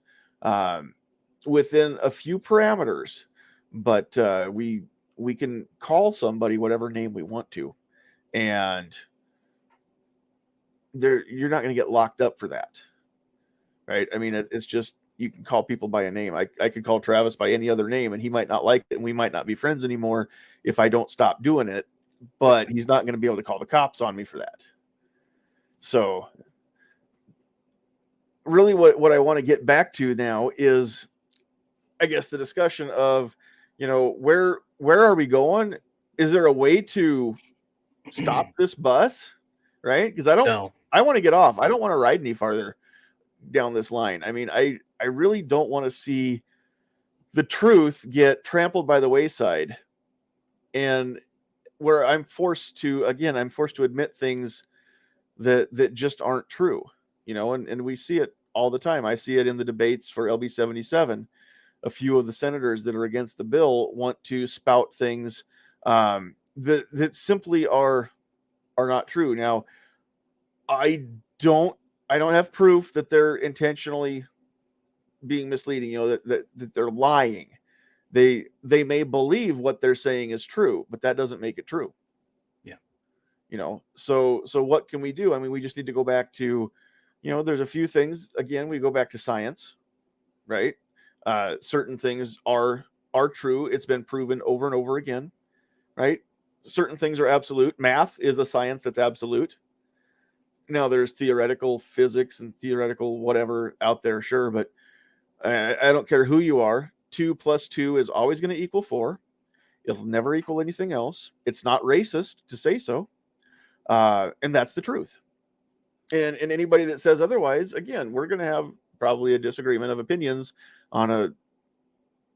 within a few parameters. But we can call somebody whatever name we want to, and you're not going to get locked up for that, right? I mean, it's just, you can call people by a name. I could call Travis by any other name, and he might not like it, and we might not be friends anymore if I don't stop doing it. But he's not going to be able to call the cops on me for that. So really what I want to get back to now is, I guess, the discussion of, you know, where are we going? Is there a way to stop this bus? Right? Because I want to get off. I don't want to ride any farther down this line. I mean, I really don't want to see the truth get trampled by the wayside, and where I'm forced to admit things that just aren't true, you know, and we see it all the time. I see it in the debates for LB 77. A few of the senators that are against the bill want to spout things that simply are not true. Now, I don't have proof that they're intentionally being misleading, you know, that they're lying. They may believe what they're saying is true, but that doesn't make it true. Yeah. You know, so what can we do? I mean, we just need to go back to, you know, there's a few things. Again, we go back to science, right? Certain things are true. It's been proven over and over again, right? Certain things are absolute. Math is a science that's absolute. Now there's theoretical physics and theoretical whatever out there, sure, but I don't care who you are. 2 plus 2 is always going to equal 4. It'll never equal anything else. It's not racist to say so, and that's the truth. And anybody that says otherwise, again, we're going to have probably a disagreement of opinions on a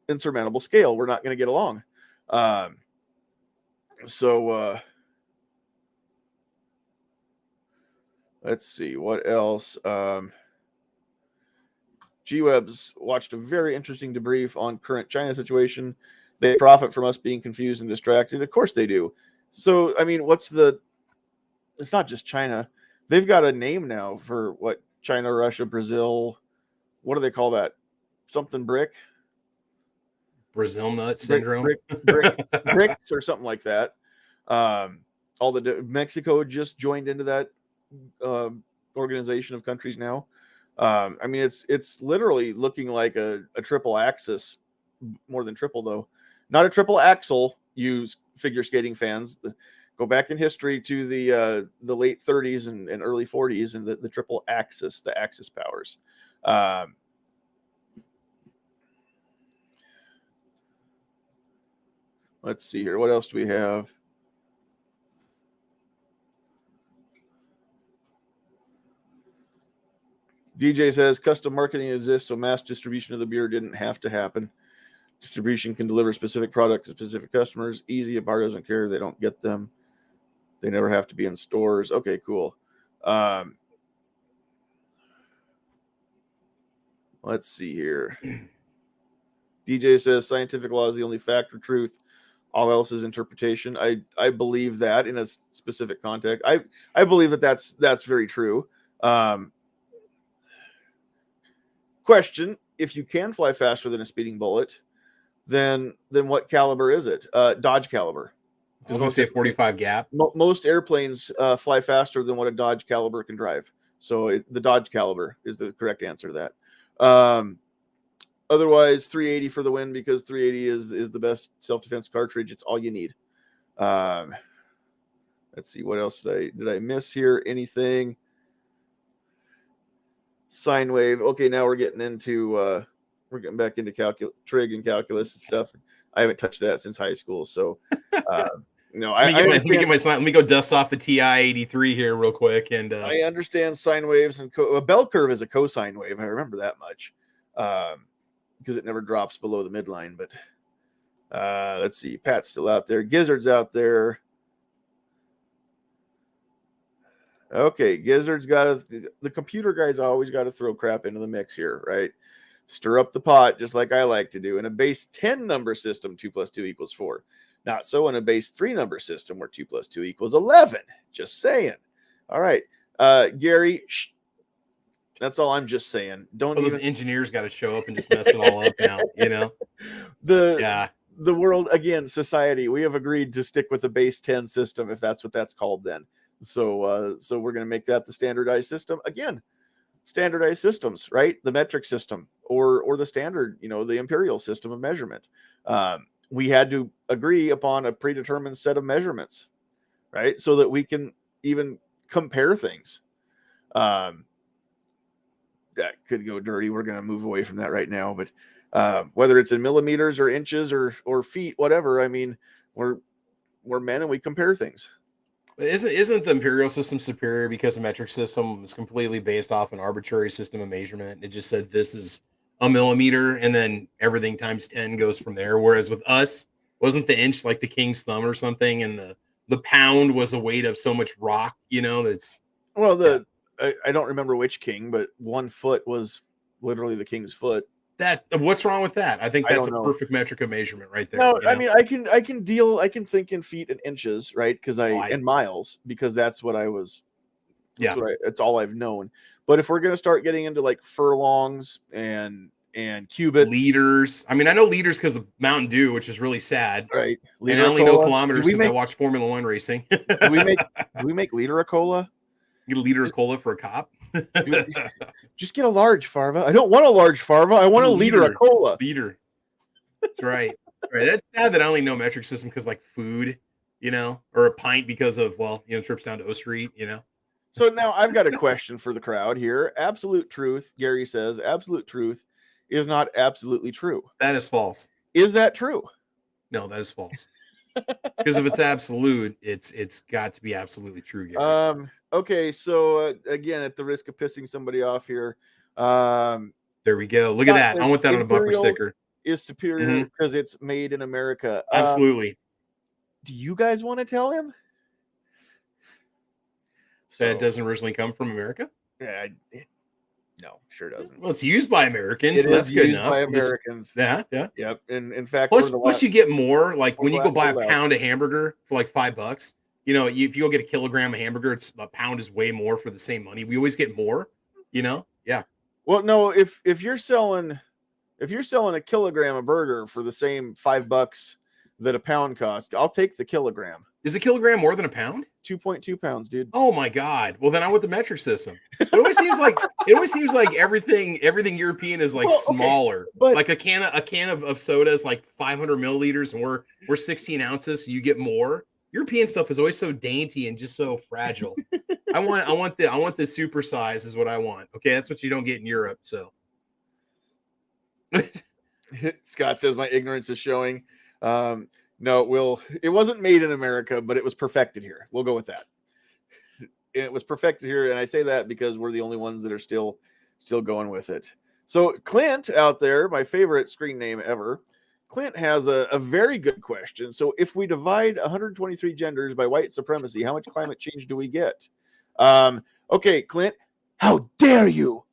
insurmountable scale. We're not going to get along. Let's see what else. Gwebs watched a very interesting debrief on current China situation. They profit from us being confused and distracted. Of course they do. So, I mean, it's not just China. They've got a name now for what China, Russia, Brazil. What do they call that? Something brick? Brazil nut syndrome. Bricks or something like that. Mexico just joined into that organization of countries now. I mean, it's literally looking like a triple axis, more than triple though. Not a triple axle. Use figure skating fans. Go back in history to the late 30s and early 40s, and the triple axis, the axis powers. Let's see here. What else do we have? DJ says custom marketing exists, so mass distribution of the beer didn't have to happen. Distribution can deliver specific product to specific customers. Easy. A bar doesn't care. They don't get them. They never have to be in stores. Okay, cool. Let's see here. DJ says scientific law is the only fact or truth. All else is interpretation. I believe that in a specific context. I believe that's very true. Question: if you can fly faster than a speeding bullet, then what caliber is it? Dodge caliber. I was going to say 45 gap. Most airplanes fly faster than what a Dodge caliber can drive. So the Dodge caliber is the correct answer to that. Otherwise, 380 for the win, because 380 is the best self-defense cartridge. It's all you need. Let's see, what else did I miss here? Anything? Sine wave. Okay, now we're getting back into trig and calculus and stuff. I haven't touched that since high school, so no. Let me go dust off the TI 83 here real quick, and I understand sine waves and a bell curve is a cosine wave. I remember that much because it never drops below the midline. But let's see, Pat's still out there. Gizzard's out there. Okay, Gizzard's got the computer guy's always got to throw crap into the mix here, right? Stir up the pot, just like I like to do. In a base 10 number system, 2 plus 2 equals 4. Not so in a base 3 number system where 2 plus 2 equals 11. Just saying. All right, Gary, that's all I'm just saying. Those engineers got to show up and just mess it all up now, you know? The world, again, society, we have agreed to stick with the base 10 system, if that's what that's called then. So we're going to make that the standardized system. Again, standardized systems, right? The metric system or the standard, the imperial system of measurement. We had to agree upon a predetermined set of measurements, right? So that we can even compare things. That could go dirty. We're going to move away from that right now. But whether it's in millimeters or inches or feet, whatever, I mean, we're men and we compare things. Isn't the imperial system superior because the metric system was completely based off an arbitrary system of measurement? It just said this is a millimeter, and then everything times 10 goes from there. Whereas with us, wasn't the inch like the king's thumb or something, and the pound was a weight of so much rock? That's I don't remember which king, but 1 foot was literally the king's foot. What's wrong with that? I think that's a perfect metric of measurement right there. No, I mean, I can think in feet and inches, right? And miles, because that's what I was. It's all I've known. But if we're going to start getting into like furlongs and cubits, liters. I mean, I know liters because of Mountain Dew, which is really sad. Right. And I only know kilometers because I watch Formula One racing. do we make liter of cola? Get a liter of cola for a cop. Dude, just get a large, Farva. I don't want a large, Farva. I want a liter of cola. Liter. That's right. That's sad that I only know metric system because like food, or a pint because of trips down to O Street, So now I've got a question for the crowd here. Absolute truth, Gary says, absolute truth is not absolutely true. That is false. Is that true? No, that is false. Because if it's absolute, it's got to be absolutely true, Gary. Okay, so again, at the risk of pissing somebody off here, there we go. Look at that. I want that on a bumper sticker. Is superior because it's made in America. Absolutely. Do you guys want to tell him? That doesn't originally come from America? Yeah, no, sure doesn't. Well, it's used by Americans, so that's good enough. By Americans. Yeah. Yep. And in fact, plus you get more. Like when you go buy a pound of hamburger for like $5, if you go get a kilogram of hamburger, a pound is way more for the same money. We always get more. Yeah. Well, no, if you're selling a kilogram of burger for the same $5 that a pound costs, I'll take the kilogram. Is a kilogram more than a pound? 2.2 pounds, dude. Oh my God. Well, then I want the metric system. It always seems like everything European is like smaller. But like a can of soda is like 500 milliliters, and we're 16 ounces. So you get more. European stuff is always so dainty and just so fragile. I want the super size is what I want. Okay, that's what you don't get in Europe. So Scott says my ignorance is showing. No, it wasn't made in America, but it was perfected here. We'll go with that. It was perfected here, and I say that because we're the only ones that are still going with it. So Clint out there, my favorite screen name ever, Clint has a very good question. So if we divide 123 genders by white supremacy, how much climate change do we get? Okay, Clint, how dare you?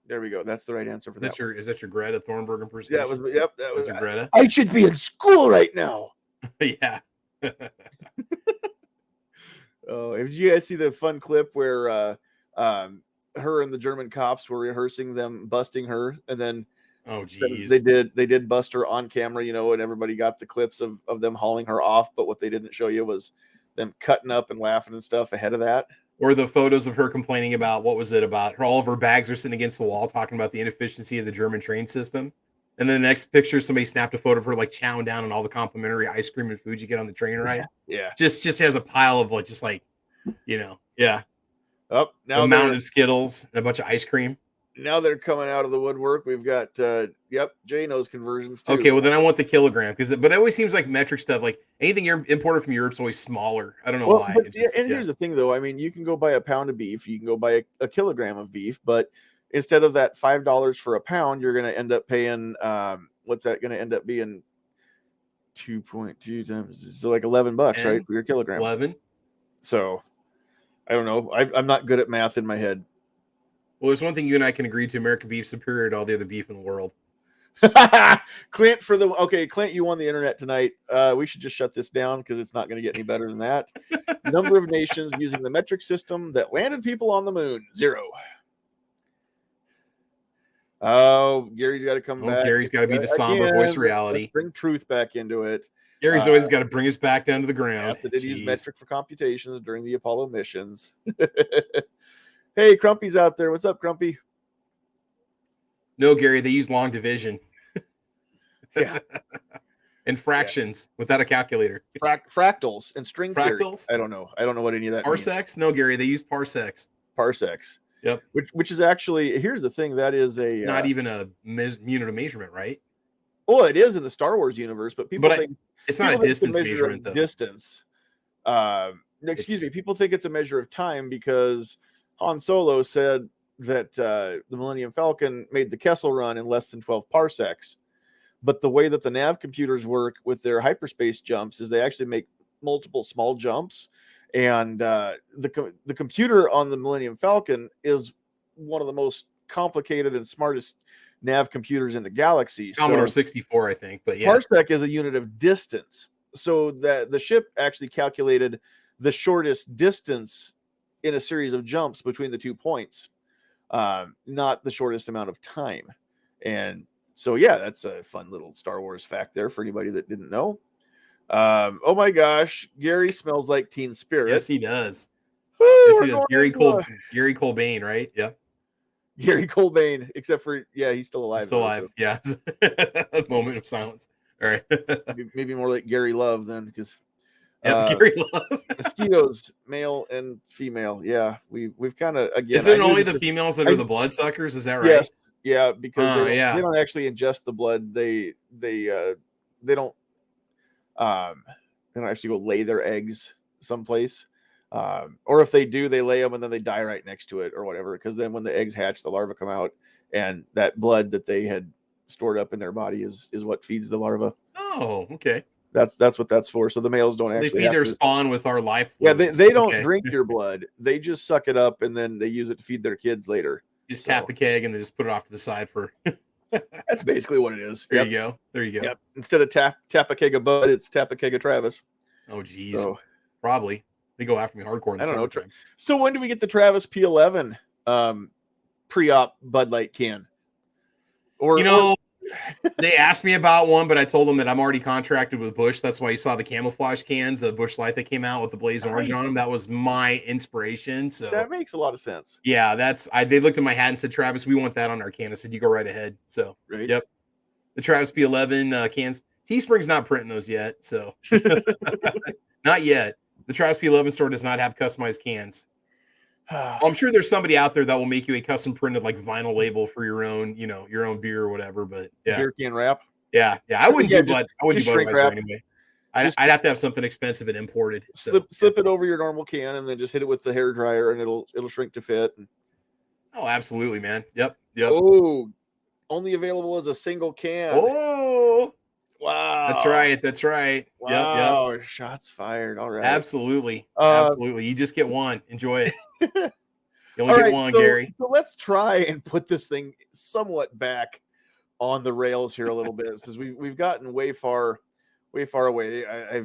There we go. That's the right answer for that. Is that your Greta Thunberg impersonation? That was Greta. I should be in school right now. Yeah. Oh, did you guys see the fun clip where her and the German cops were rehearsing them busting her, and then geez, they did bust her on camera, and everybody got the clips of them hauling her off, but what they didn't show you was them cutting up and laughing and stuff ahead of that. Or the photos of her complaining about, what was it about? All of her bags are sitting against the wall, talking about the inefficiency of the German train system. And then the next picture, somebody snapped a photo of her like chowing down on all the complimentary ice cream and food you get on the train ride. Yeah. Just has a pile of yeah. Oh, now a mountain of Skittles and a bunch of ice cream. Now they're coming out of the woodwork. We've got Jay knows conversions too. Okay, well then I want the kilogram but it always seems like metric stuff, like anything you're imported from Europe is always smaller. I don't know why. Here's the thing though. I mean, you can go buy a pound of beef, you can go buy a kilogram of beef, but instead of that $5 for a pound, you're going to end up paying what's that going to end up being? 2.2 times, so like $11, right, for your kilogram. 11. So I don't know. I'm not good at math in my head. Well, there's one thing you and I can agree to: American beef superior to all the other beef in the world. Clint, Clint, you won the internet tonight. We should just shut this down because it's not going to get any better than that. Number of nations using the metric system that landed people on the moon, 0. Oh, Gary's got to come back. Gary's got to be the somber voice of reality. Let's bring truth back into it. Gary's always got to bring us back down to the ground. They did use metric for computations during the Apollo missions. Hey, Crumpy's out there. What's up, Crumpy? No, Gary, they use long division. Yeah. And fractions without a calculator. Fractals and string fractals. Theory. I don't know what any of that parsecs means. No, Gary, they use parsecs. Yep. Which is actually, here's the thing, that is it's not even a unit of measurement, right? Well, it is in the Star Wars universe, but people think it's not a distance measurement though. Distance. People think it's a measure of time because Han Solo said that the Millennium Falcon made the Kessel Run in less than 12 parsecs. But the way that the nav computers work with their hyperspace jumps is they actually make multiple small jumps. And the computer on the Millennium Falcon is one of the most complicated and smartest nav computers in the galaxy. Commodore 64, I think. But yeah. Parsec is a unit of distance. So that the ship actually calculated the shortest distance in a series of jumps between the 2 points, not the shortest amount of time. And so, yeah, that's a fun little Star Wars fact there for anybody that didn't know. Oh my gosh, Gary smells like Teen Spirit. Yes, he does. Yes, we're he does. going Gary into Gary Colbane, right? Yeah, Gary Colbane, except for he's still he's alive still though. alive. So Yeah, a moment of silence. All right. maybe more like Gary Love then, because Yep, Gary Love. mosquitoes, male and female. Yeah, we've kind of again. Isn't I it knew only that the females that are the bloodsuckers? Is that right? yes, yeah, because they Yeah. don't actually ingest the blood. They don't they don't actually go lay their eggs someplace. Or if they do, they lay them and then they die right next to it or whatever. Because then when the eggs hatch, the larvae come out, and that blood that they had stored up in their body is what feeds the larva. Oh, okay. That's what that's for. So the males don't So they actually feed have their to. spawn with our life Yeah, fluids. they don't Okay. drink your blood. They just suck it up and then they use it to feed their kids later. Just So tap the keg and then just put it off to the side for. that's basically what it is. There Yep. you go. There you go. Yep. Instead of tap a keg of Bud, it's tap a keg of Travis. Oh, geez. So Probably. They go after me hardcore in the I don't know. summertime. So when do we get the Travis P11 pre-op Bud Light can? Or They asked me about one, but I told them that I'm already contracted with Busch. That's why you saw the camouflage cans of Busch Light that came out with the blaze orange on them. That was my inspiration. So that makes a lot of sense. yeah, they looked at my hat and said, Travis, we want that on our can. I said, you go right ahead. So Right. Yep. The Travis P11 cans. Teespring's not printing those yet. So not yet. The Travis P11 store does not have customized cans. I'm sure there's somebody out there that will make you a custom printed like vinyl label for your own, your own beer or whatever. But yeah, beer can wrap. yeah. I wouldn't do Bud. I wouldn't do shrink Budweiser wrap. anyway. I'd have to have something expensive and imported. So slip it over your normal can and then just hit it with the hair dryer and it'll shrink to fit. Oh, absolutely, man. Yep. Oh, only available as a single can. Oh, wow. That's right. Wow. Yep. Shots fired. All right. Absolutely. Absolutely. You just get one. Enjoy it. You only All get right, one, so, Gary. So let's try and put this thing somewhat back on the rails here a little bit, because we've gotten way far away. I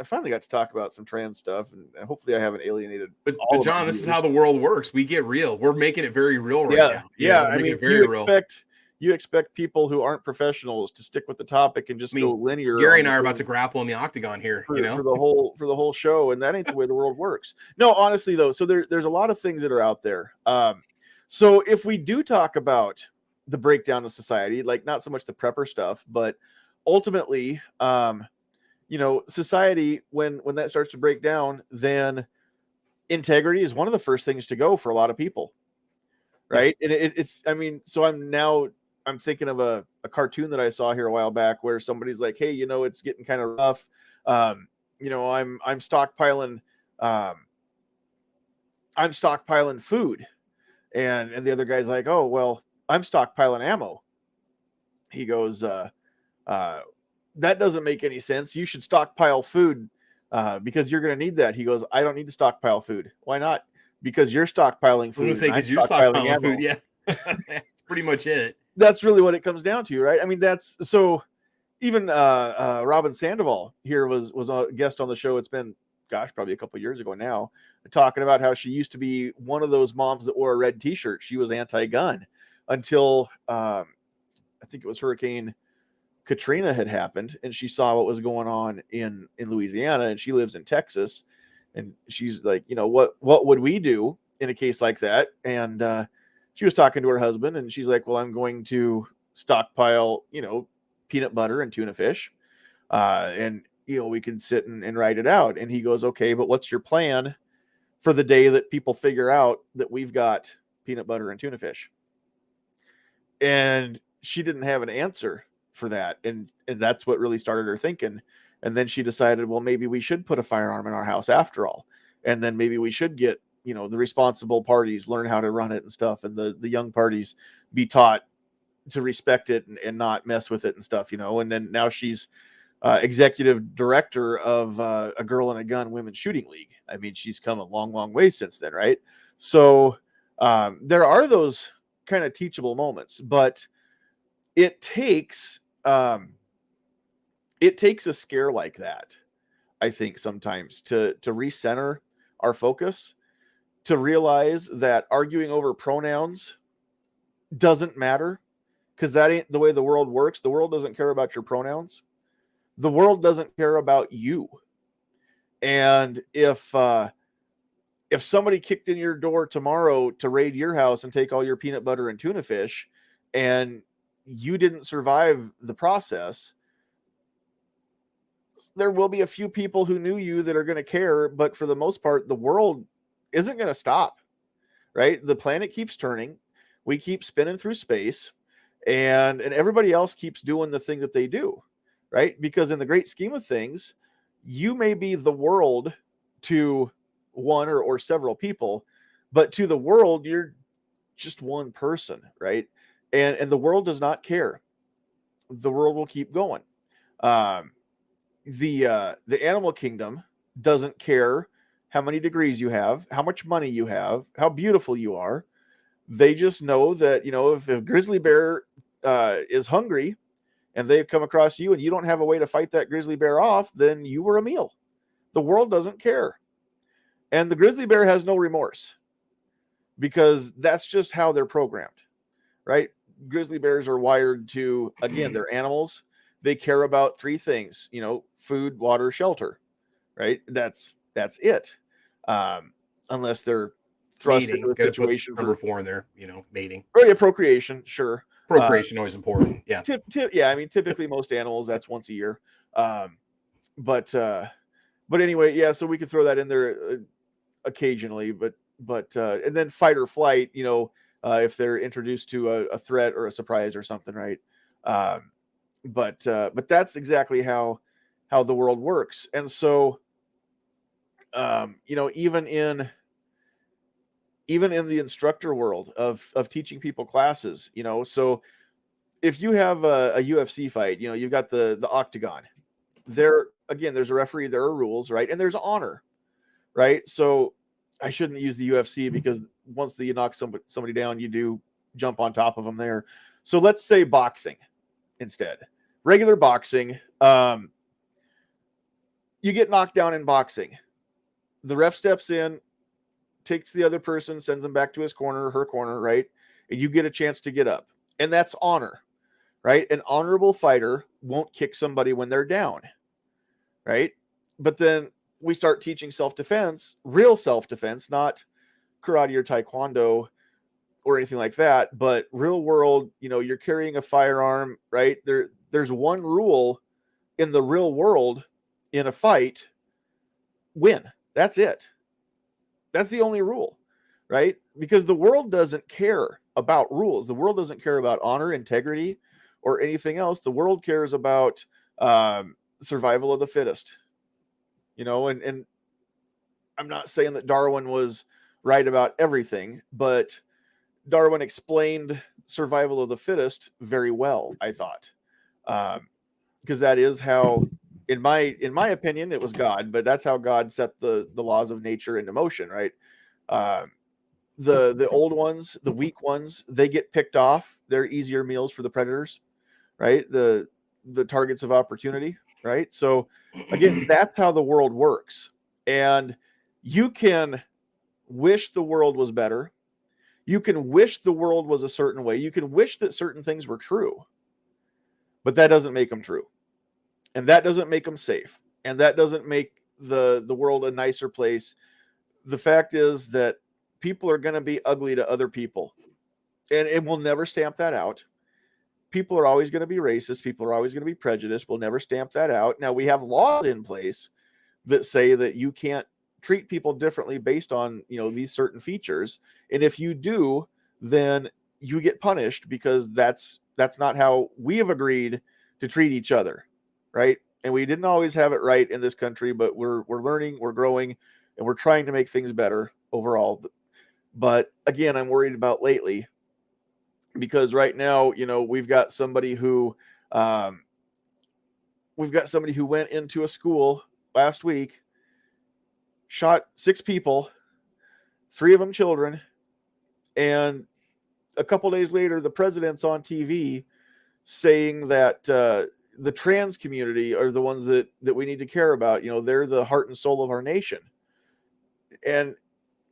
finally got to talk about some trans stuff, and hopefully I haven't alienated. But all of my John, this is viewers. how the world works. We get real. We're making it very real right now. Yeah. We're I making mean, it very real. you expect people who aren't professionals to stick with the topic and just go linear. Gary and I are about to grapple in the octagon here, for the whole show, and that ain't the way the world works. No, honestly though, so there's a lot of things that are out there. So if we do talk about the breakdown of society, like not so much the prepper stuff, but ultimately, society, when that starts to break down, then integrity is one of the first things to go for a lot of people, right? And I'm thinking of a cartoon that I saw here a while back where somebody's like, hey, it's getting kind of rough. I'm stockpiling food. And the other guy's like, oh, well, I'm stockpiling ammo. He goes, that doesn't make any sense. You should stockpile food because you're going to need that. He goes, I don't need to stockpile food. Why not? Because you're stockpiling food. I was going to say, because you're stockpiling food. Yeah. That's pretty much it. That's really what it comes down to, right? I mean, that's so. Even Robin Sandoval here was a guest on the show. It's been, probably a couple of years ago now, talking about how she used to be one of those moms that wore a red T-shirt. She was anti-gun until I think it was Hurricane Katrina had happened, and she saw what was going on in Louisiana, and she lives in Texas, and she's like, what would we do in a case like that? And she was talking to her husband, and she's like, well, I'm going to stockpile, peanut butter and tuna fish. And, we can sit and write it out. And he goes, okay, but what's your plan for the day that people figure out that we've got peanut butter and tuna fish? And she didn't have an answer for that. And that's what really started her thinking. And then she decided, well, maybe we should put a firearm in our house after all. And then maybe we should get, the responsible parties learn how to run it and stuff. And the young parties be taught to respect it and not mess with it and stuff, and then now she's executive director of a Girl and a Gun Women's Shooting League. I mean, she's come a long, long way since then, right? So there are those kind of teachable moments, but it takes a scare like that, I think, sometimes to recenter our focus, to realize that arguing over pronouns doesn't matter, because that ain't the way the world works. The world doesn't care about your pronouns. The world doesn't care about you. And if if somebody kicked in your door tomorrow to raid your house and take all your peanut butter and tuna fish, and you didn't survive the process, there will be a few people who knew you that are going to care, but for the most part, the world isn't going to stop, right? The planet keeps turning. We keep spinning through space, and everybody else keeps doing the thing that they do, right? Because in the great scheme of things, you may be the world to one or several people, but to the world, you're just one person, right? And the world does not care. The world will keep going. Um, the animal kingdom doesn't care how many degrees you have, how much money you have, how beautiful you are. They just know that, you know, if a grizzly bear is hungry and they've come across you and you don't have a way to fight that grizzly bear off, then you were a meal. The world doesn't care. And the grizzly bear has no remorse, because that's just how they're programmed, right? Grizzly bears are wired to, again, they're animals. They care about three things, you know, food, water, shelter, right? That's it. Unless they're thrust Mating. into a Got to put situation number for, 4 in there. Mating. oh yeah, procreation, sure. Procreation always important. Yeah. Yeah, I mean, typically most animals, that's once a year. But anyway, yeah, so we could throw that in there occasionally, but and then fight or flight, you know, if they're introduced to a threat or a surprise or something, right? But that's exactly how the world works. And so you know, even in the instructor world of teaching people classes, you know, so if you have a UFC fight, you know, you've got the octagon. There again, there's a referee, there are rules, right? And there's honor, right? So I shouldn't use the UFC, because once you knock somebody down, you do jump on top of them there. So let's say boxing instead. Regular boxing, you get knocked down in boxing. The ref steps in, takes the other person, sends them back to his corner or her corner, right? And you get a chance to get up. And that's honor, right? An honorable fighter won't kick somebody when they're down, right? But then we start teaching self-defense, real self-defense, not karate or taekwondo or anything like that, but real world, you know, you're carrying a firearm, right? There's one rule in the real world in a fight: win. That's it. That's the only rule, right? Because the world doesn't care about rules. The world doesn't care about honor, integrity, or anything else. The world cares about survival of the fittest. You know, and I'm not saying that Darwin was right about everything, but Darwin explained survival of the fittest very well, I thought, because that is how, in my opinion, it was God, but that's how God set the laws of nature into motion, right? The old ones, the weak ones, they get picked off. They're easier meals for the predators, right? The targets of opportunity, right? So again, that's how the world works. And you can wish the world was better. You can wish the world was a certain way. You can wish that certain things were true, but that doesn't make them true. And that doesn't make them safe. And that doesn't make the world a nicer place. The fact is that people are going to be ugly to other people. And we'll never stamp that out. People are always going to be racist. People are always going to be prejudiced. We'll never stamp that out. Now, we have laws in place that say that you can't treat people differently based on, you know, these certain features. And if you do, then you get punished, because that's not how we have agreed to treat each other, right? And we didn't always have it right in this country, but we're learning, we're growing, and we're trying to make things better overall. But again, I'm worried about lately, because right now, you know, we've got somebody who went into a school last week, shot 6 people, 3 of them children, and a couple days later, the president's on TV saying that the trans community are the ones that we need to care about. You know, they're the heart and soul of our nation. And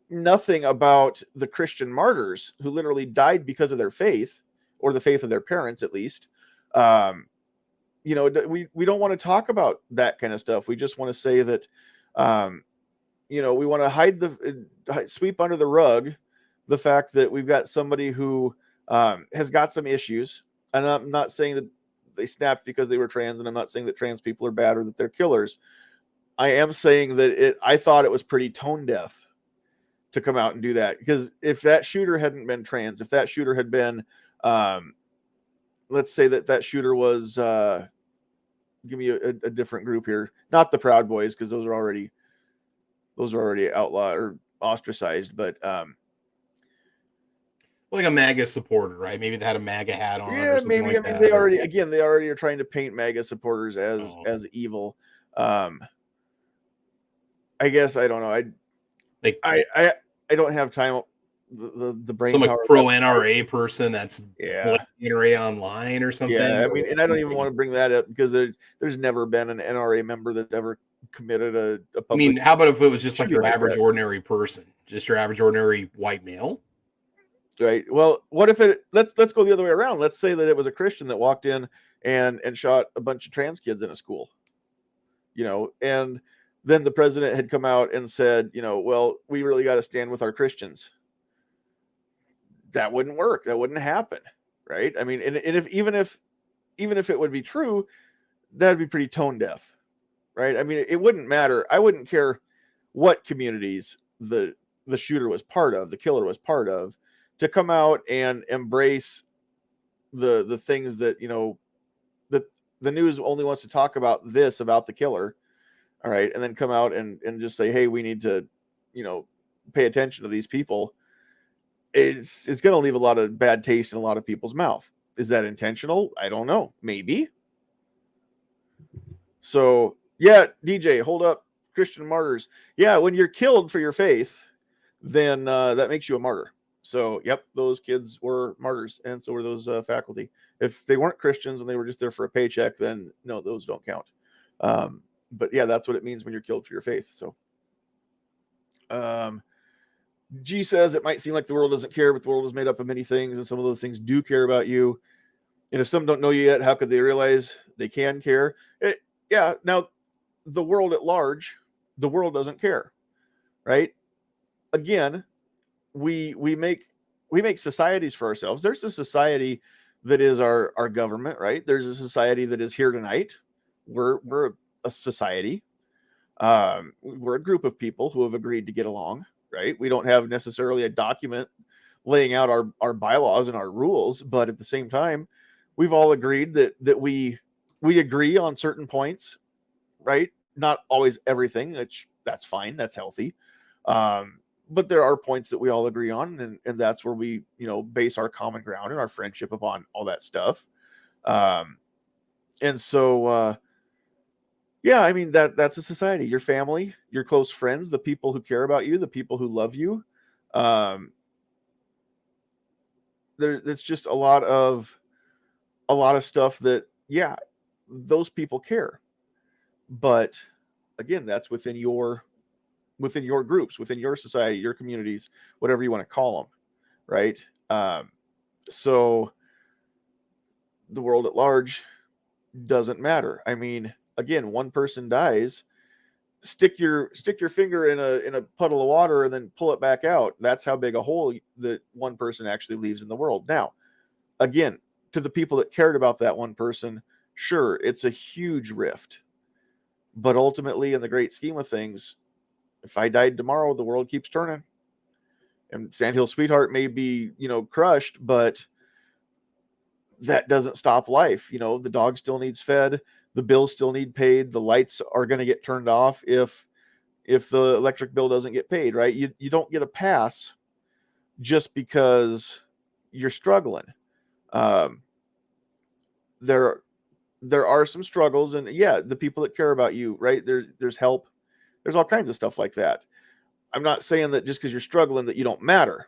nothing about the Christian martyrs who literally died because of their faith, or the faith of their parents, at least. You know, we don't want to talk about that kind of stuff. We just want to say that we want to sweep under the rug the fact that we've got somebody who has got some issues. And I'm not saying that they snapped because they were trans, and I'm not saying that trans people are bad or that they're killers. I am saying that I thought it was pretty tone deaf to come out and do that, because if that shooter hadn't been trans, if that shooter had been, let's say that shooter was, give me a different group here, not the Proud Boys, because those are already outlawed or ostracized, but like a MAGA supporter, right? Maybe they had a MAGA hat on yeah, or something maybe. like I mean, that. they already are trying to paint MAGA supporters as evil. I guess I don't know. I don't have time. The brain some power. pro NRA person that's Yeah. NRA online or something. Yeah, I mean, and I don't even want to bring that up because there's never been an NRA member that's ever committed a public. I mean, how about if it was just like your like average that. ordinary person, just your average ordinary white male? Right. Well, what if let's go the other way around. Let's say that it was a Christian that walked in and shot a bunch of trans kids in a school. And then the president had come out and said, well, we really got to stand with our Christians. That wouldn't work. That wouldn't happen. Right. I mean, and even if it would be true, that'd be pretty tone deaf. Right. I mean, it wouldn't matter. I wouldn't care what communities the shooter was part of, the killer was part of, to come out and embrace the things that, that the news only wants to talk about about the killer. All right. And then come out and just say, hey, we need to, pay attention to these people. It's going to leave a lot of bad taste in a lot of people's mouth. Is that intentional? I don't know. Maybe. So yeah, DJ, hold up. Christian martyrs. Yeah. When you're killed for your faith, then that makes you a martyr. So, yep, those kids were martyrs, and so were those faculty. If they weren't Christians and they were just there for a paycheck, then no, those don't count. But yeah, that's what it means when you're killed for your faith. So, G says it might seem like the world doesn't care, but the world is made up of many things, and some of those things do care about you. And if some don't know you yet, how could they realize they can care? Yeah. Now, the world at large, the world doesn't care, right? Again, we make societies for ourselves. There's a society that is our government, right? There's a society that is here tonight. We're a society. We're a group of people who have agreed to get along, right? We don't have necessarily a document laying out our bylaws and our rules, but at the same time, we've all agreed that we agree on certain points, right? Not always everything, which that's fine, that's healthy. But there are points that we all agree on, and that's where we, base our common ground and our friendship upon all that stuff. And so, yeah, I mean, that's a society. Your family, your close friends, the people who care about you, the people who love you. There's just a lot of stuff that, yeah, those people care. But again, that's within your groups, within your society, your communities, whatever you want to call them, right? So the world at large doesn't matter. I mean, again, one person dies, stick your finger in a puddle of water and then pull it back out. That's how big a hole that one person actually leaves in the world. Now, again, to the people that cared about that one person, sure, it's a huge rift. But ultimately, in the great scheme of things, if I died tomorrow, the world keeps turning. And Sandhill Sweetheart may be, crushed, but that doesn't stop life. The dog still needs fed. The bills still need paid. The lights are going to get turned off if the electric bill doesn't get paid, right? You don't get a pass just because you're struggling. There are some struggles, and yeah, the people that care about you, right? There's help. There's all kinds of stuff like that. I'm not saying that just because you're struggling that you don't matter.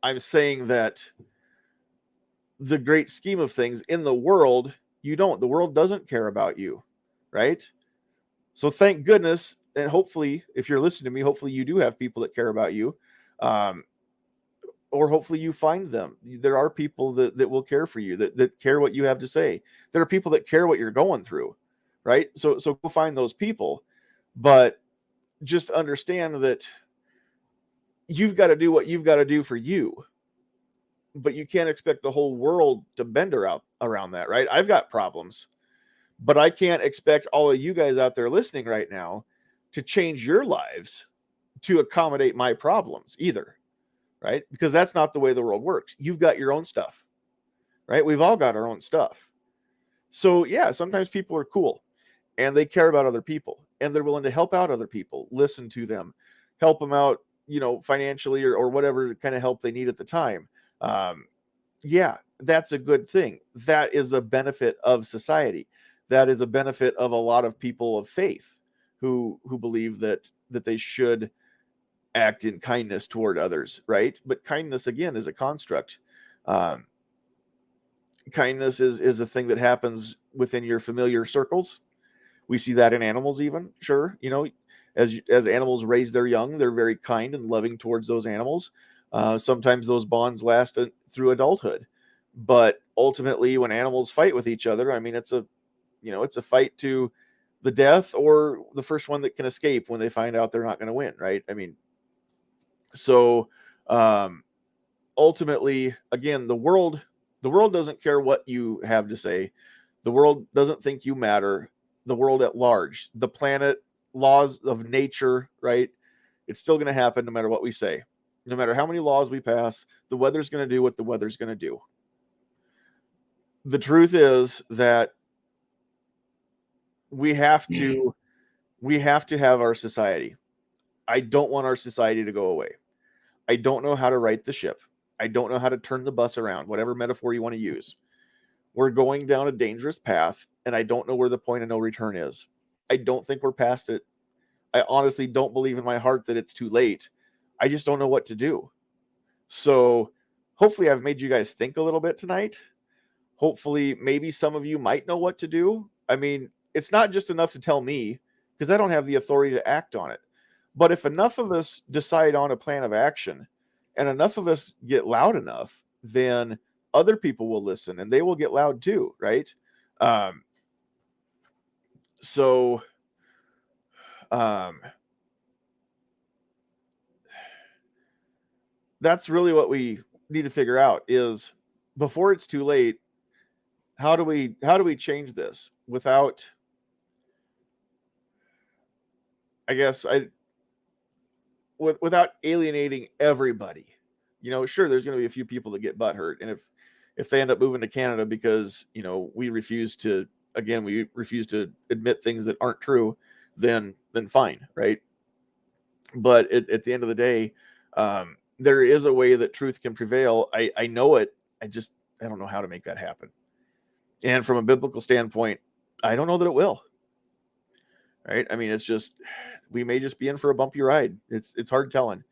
I'm saying that the great scheme of things in the world, the world doesn't care about you, right? So thank goodness, and hopefully, if you're listening to me, hopefully you do have people that care about you, or hopefully you find them. There are people that will care for you, that care what you have to say. There are people that care what you're going through, right? So go find those people. But just understand that you've got to do what you've got to do for you, but you can't expect the whole world to bend around that, right? I've got problems, but I can't expect all of you guys out there listening right now to change your lives to accommodate my problems either, right? Because that's not the way the world works. You've got your own stuff, right? We've all got our own stuff. So yeah, sometimes people are cool and they care about other people and they're willing to help out other people, listen to them, help them out, financially or whatever kind of help they need at the time. Yeah, that's a good thing. That is the benefit of society. That is a benefit of a lot of people of faith who believe that they should act in kindness toward others, right? But kindness again is a construct. Um, Kindness is a thing that happens within your familiar circles. We see that in animals, even sure, as animals raise their young, they're very kind and loving towards those animals. Sometimes those bonds last through adulthood, but ultimately, when animals fight with each other, I mean, it's a fight to the death or the first one that can escape when they find out they're not going to win, right? I mean, so um, ultimately, again, the world doesn't care what you have to say. The world doesn't think you matter. The world at large, the planet, laws of nature, right? It's still going to happen no matter what we say. No matter how many laws we pass, the weather's going to do what the weather's going to do. The truth is that we have to have our society. I don't want our society to go away. I don't know how to right the ship. I don't know how to turn the bus around, whatever metaphor you want to use. We're going down a dangerous path, and I don't know where the point of no return is. I don't think we're past it. I honestly don't believe in my heart that it's too late. I just don't know what to do. So hopefully I've made you guys think a little bit tonight. Hopefully maybe some of you might know what to do. I mean, it's not just enough to tell me because I don't have the authority to act on it. But if enough of us decide on a plan of action and enough of us get loud enough, then other people will listen and they will get loud too, right? Um, so um, that's really what we need to figure out is before it's too late, how do we change this without, I guess, without alienating everybody? Sure, there's going to be a few people that get butt hurt, and if they end up moving to Canada because we refuse to admit things that aren't true, then fine, right? But at the end of the day, there is a way that truth can prevail. I know it. I don't know how to make that happen. And from a biblical standpoint, I don't know that it will. Right? I mean, it's just we may just be in for a bumpy ride. It's hard telling.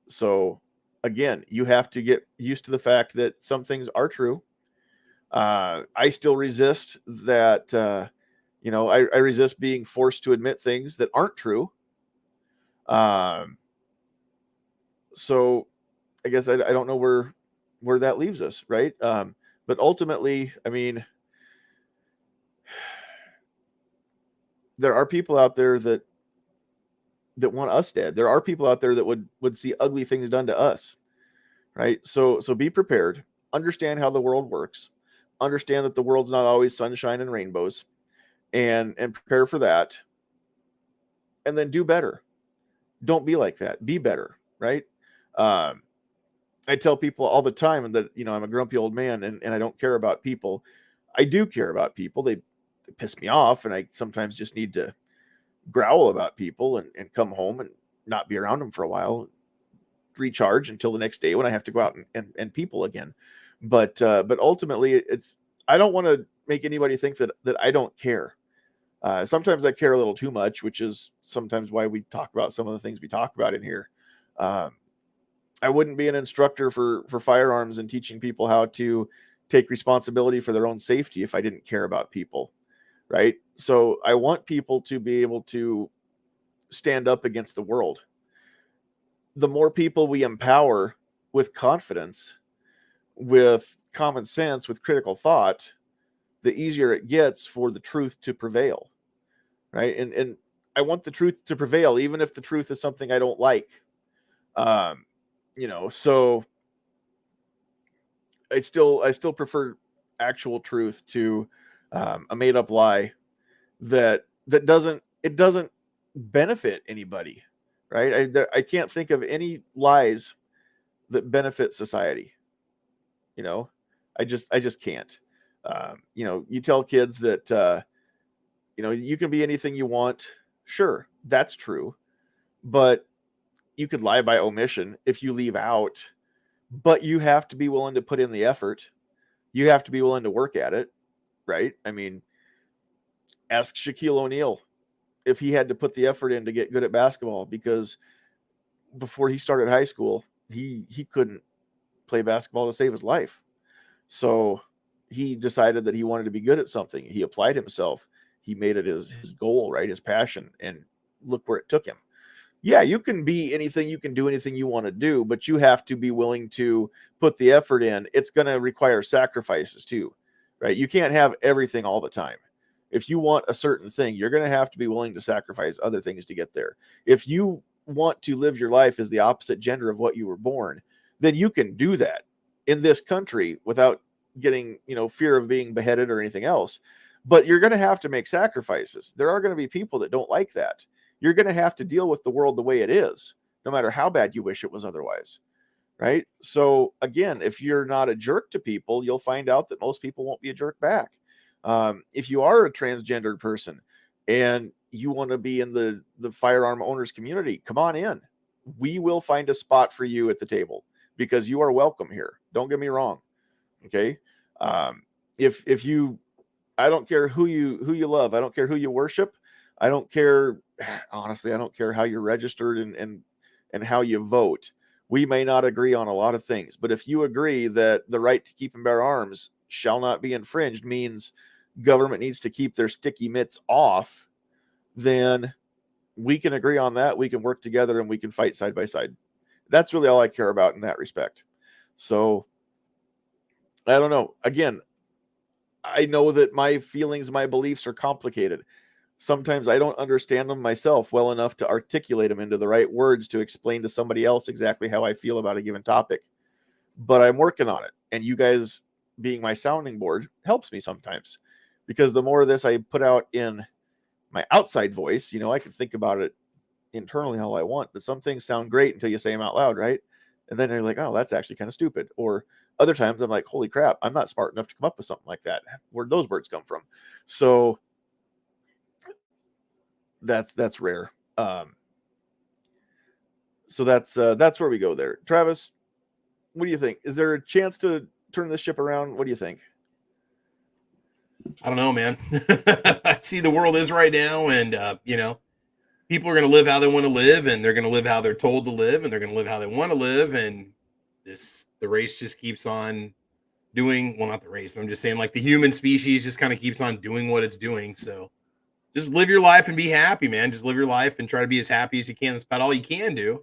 So again, you have to get used to the fact that some things are true. I still resist that. I resist being forced to admit things that aren't true. So I guess I don't know where that leaves us, right? But ultimately, I mean, there are people out there that want us dead. There are people out there that would see ugly things done to us, right? So be prepared. Understand how the world works. Understand that the world's not always sunshine and rainbows, and prepare for that. And then do better. Don't be like that. Be better, right? I tell people all the time that I'm a grumpy old man and I don't care about people. I do care about people. They piss me off, and I sometimes just need to growl about people and come home and not be around them for a while, recharge until the next day when I have to go out and people again. But ultimately, I don't want to make anybody think that I don't care. Sometimes I care a little too much, which is sometimes why we talk about some of the things we talk about in here. I wouldn't be an instructor for firearms and teaching people how to take responsibility for their own safety if I didn't care about people, right? So I want people to be able to stand up against the world. The more people we empower with confidence, with common sense, with critical thought, the easier it gets for the truth to prevail, right? And I want the truth to prevail, even if the truth is something I don't like. So I still prefer actual truth to a made up lie that doesn't benefit anybody, right? I can't think of any lies that benefit society. I just can't. You tell kids that you can be anything you want. Sure, that's true, but you could lie by omission if you leave out. But you have to be willing to put in the effort. You have to be willing to work at it, right? I mean, ask Shaquille O'Neal if he had to put the effort in to get good at basketball, because before he started high school, he couldn't play basketball to save his life. So he decided that he wanted to be good at something. He applied himself. He made it his goal, right? His passion. And look where it took him. Yeah, you can be anything, you can do anything you want to do, but you have to be willing to put the effort in. It's going to require sacrifices too, right? You can't have everything all the time. If you want a certain thing, you're going to have to be willing to sacrifice other things to get there. If you want to live your life as the opposite gender of what you were born, then you can do that in this country without getting, fear of being beheaded or anything else. But you're going to have to make sacrifices. There are going to be people that don't like that. You're going to have to deal with the world the way it is, no matter how bad you wish it was otherwise, right? So again, if you're not a jerk to people, you'll find out that most people won't be a jerk back. If you are a transgendered person and you want to be in the firearm owners community, come on in. We will find a spot for you at the table because you are welcome here. Don't get me wrong. Okay. If you, I don't care who you love. I don't care who you worship. I don't care. Honestly, I don't care how you're registered and how you vote. We may not agree on a lot of things, but if you agree that the right to keep and bear arms shall not be infringed means government needs to keep their sticky mitts off, then we can agree on that. We can work together and we can fight side by side. That's really all I care about in that respect. So I don't know. Again, I know that my feelings, my beliefs are complicated. Sometimes I don't understand them myself well enough to articulate them into the right words to explain to somebody else exactly how I feel about a given topic. But I'm working on it. And you guys being my sounding board helps me sometimes, because the more of this I put out in my outside voice, I can think about it internally how I want, but some things sound great until you say them out loud, right? And then you're like, oh, that's actually kind of stupid. Or other times I'm like, holy crap, I'm not smart enough to come up with something like that. Where'd those words come from? So that's rare. So that's where we go there. Travis, what do you think? Is there a chance to turn this ship around? What do you think? I don't know, man. I see the world is right now, and people are going to live how they want to live, and they're going to live how they're told to live, and they're going to live how they want to live, and the race just keeps on doing. Well, not the race, but I'm just saying, like, the human species just kind of keeps on doing what it's doing. So just live your life and be happy, man. Just live your life and try to be as happy as you can. That's about all you can do,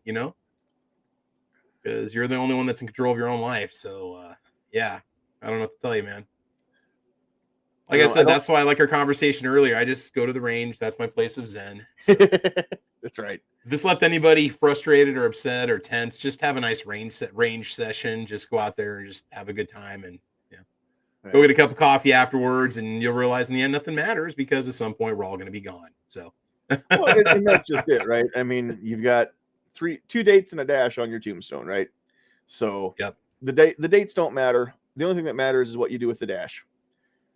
because you're the only one that's in control of your own life. So, yeah, I don't know what to tell you, man. Like I said, that's why I like our conversation earlier. I just go to the range. That's my place of zen. So, that's right. If this left anybody frustrated or upset or tense, just have a nice range session. Just go out there and just have a good time, and go get a cup of coffee afterwards, and you'll realize in the end nothing matters, because at some point we're all going to be gone. So, well, and that's just it, right? I mean, you've got 2 dates and a dash on your tombstone, right? So yep. The dates don't matter. The only thing that matters is what you do with the dash.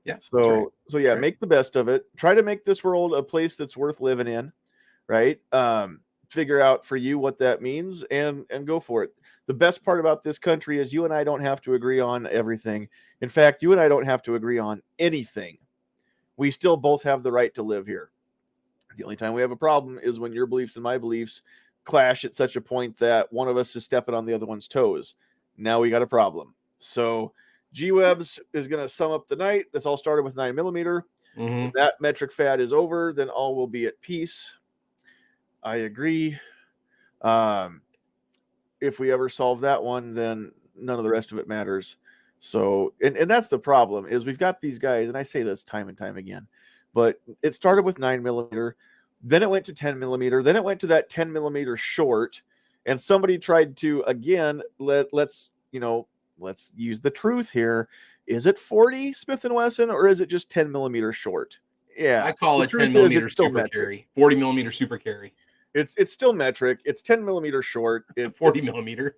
Yeah. So yeah, make the best of it. Try to make this world a place that's worth living in, right? Figure out for you what that means and go for it. The best part about this country is you and I don't have to agree on everything. In fact, you and I don't have to agree on anything. We still both have the right to live here. The only time we have a problem is when your beliefs and my beliefs clash at such a point that one of us is stepping on the other one's toes. Now we got a problem. So Gwebs is going to sum up the night. This all started with 9mm. Mm-hmm. If that metric fad is over, then all will be at peace. I agree. If we ever solve that one, then none of the rest of it matters. So, and that's the problem, is we've got these guys, and I say this time and time again, but it started with 9mm. Then it went to 10 millimeter. Then it went to that 10 millimeter short. And somebody tried to, again, let's use the truth here. Is it 40 Smith & Wesson or is it just 10 millimeter short? Yeah. I call The it truth 10 is millimeter it's still super metric. carry, 40 millimeter super carry. It's still metric. It's 10 millimeter short. 40 millimeter.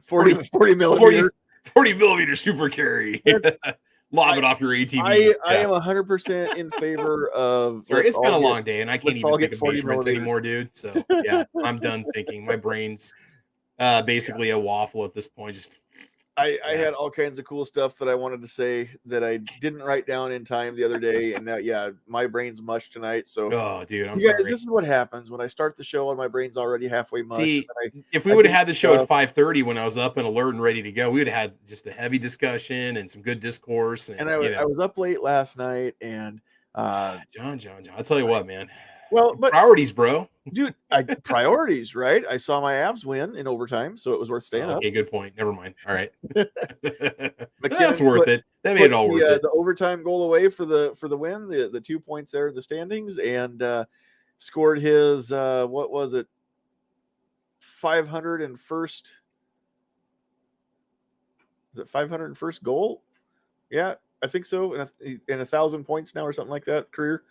40 millimeter. 40 millimeter super carry. Lob it off your ATV. I am 100% in favor of. Sorry, it's been a long day, and I can't even think of 40 measurements millimeters anymore, dude. So yeah, I'm done thinking. My brain's basically a waffle at this point. Just I had all kinds of cool stuff that I wanted to say that I didn't write down in time the other day, and now my brain's mush tonight. So oh, dude, I'm you guys, sorry. this is what happens when I start the show and my brain's already halfway mush. See, and if we would have had the show at 5:30 when I was up and alert and ready to go, we would have had just a heavy discussion and some good discourse. And I was up late last night, and John, I'll tell you what, man. Well, but priorities, bro. Dude, priorities, right? I saw my Avs win in overtime, so it was worth staying up. Okay, good point. Never mind. All right. That's worth it. That made it all worth it. The overtime goal away for the win, the 2 points there in the standings, and scored his what was it? 501st. Is it 501st goal? Yeah, I think so. And 1,000 points now or something like that career.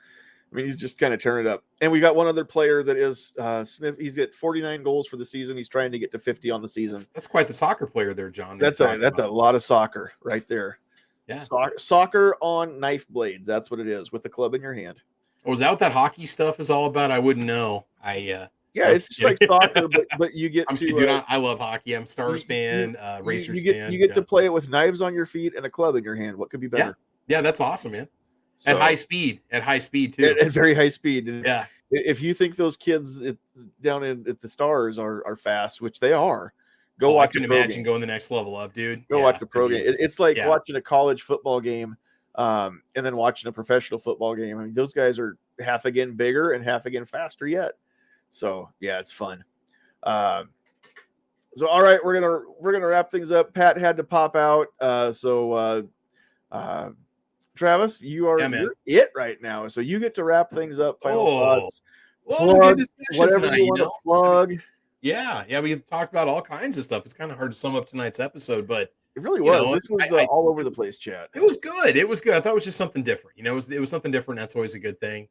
I mean, he's just kind of turning it up. And we got one other player that is Smith. He's got 49 goals for the season. He's trying to get to 50 on the season. That's quite the soccer player there, John. That's a lot of soccer right there. Yeah. Soccer on knife blades. That's what it is, with the club in your hand. Oh, is that what that hockey stuff is all about? I wouldn't know. It's just like soccer, but you get dude, I love hockey. I'm Stars fan, Racers fan. You get to play it with knives on your feet and a club in your hand. What could be better? Yeah, that's awesome, man. So, at high speed too. At very high speed. And yeah. If you think those kids down at the Stars are fast, which they are, I can imagine going the next level up, dude. Go watch the pro game. It's like watching a college football game, and then watching a professional football game. I mean, those guys are half again bigger and half again faster yet. So yeah, it's fun. So all right, we're gonna wrap things up. Pat had to pop out. Travis, you're it right now. So you get to wrap things up. Final thoughts. Plug, whatever tonight, you want to plug. Yeah, we talked about all kinds of stuff. It's kind of hard to sum up tonight's episode, but it really was. This was all over the place, chat. It was good. I thought it was just something different. It was something different. That's always a good thing.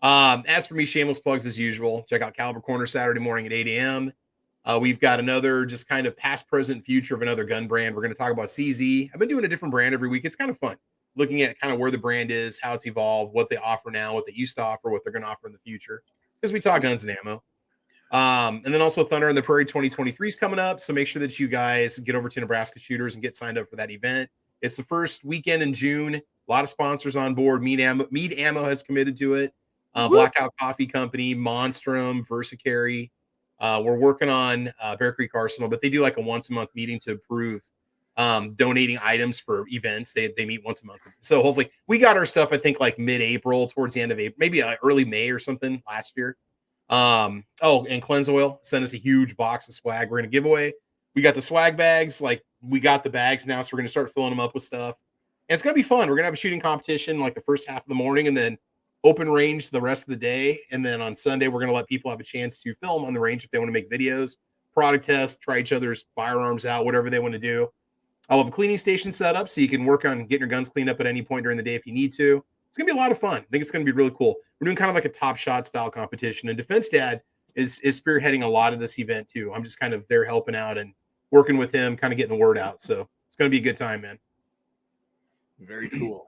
As for me, shameless plugs as usual. Check out Caliber Corner Saturday morning at 8 a.m. We've got another just kind of past, present, future of another gun brand. We're going to talk about CZ. I've been doing a different brand every week. It's kind of fun looking at kind of where the brand is, how it's evolved, what they offer now, what they used to offer, what they're going to offer in the future, because we talk guns and ammo. And then also Thunder in the Prairie 2023 is coming up. So make sure that you guys get over to Nebraska Shooters and get signed up for that event. It's the first weekend in June. A lot of sponsors on board. Mead Ammo has committed to it. Blackout Coffee Company, Monstrum, VersaCarry. We're working on Bear Creek Arsenal, but they do like a once a month meeting to approve donating items for events. They meet once a month. So hopefully we got our stuff, I think like mid-April, towards the end of April, maybe early May or something last year. And Cleanse Oil sent us a huge box of swag we're going to give away. We got the swag bags. Like we got the bags now, so we're going to start filling them up with stuff. And it's going to be fun. We're going to have a shooting competition like the first half of the morning and then open range the rest of the day. And then on Sunday, we're going to let people have a chance to film on the range if they want to make videos, product tests, try each other's firearms out, whatever they want to do. I'll have a cleaning station set up so you can work on getting your guns cleaned up at any point during the day if you need to. It's going to be a lot of fun. I think it's going to be really cool. We're doing kind of like a Top Shot style competition. And Defense Dad is spearheading a lot of this event too. I'm just kind of there helping out and working with him, kind of getting the word out. So it's going to be a good time, man. Very cool.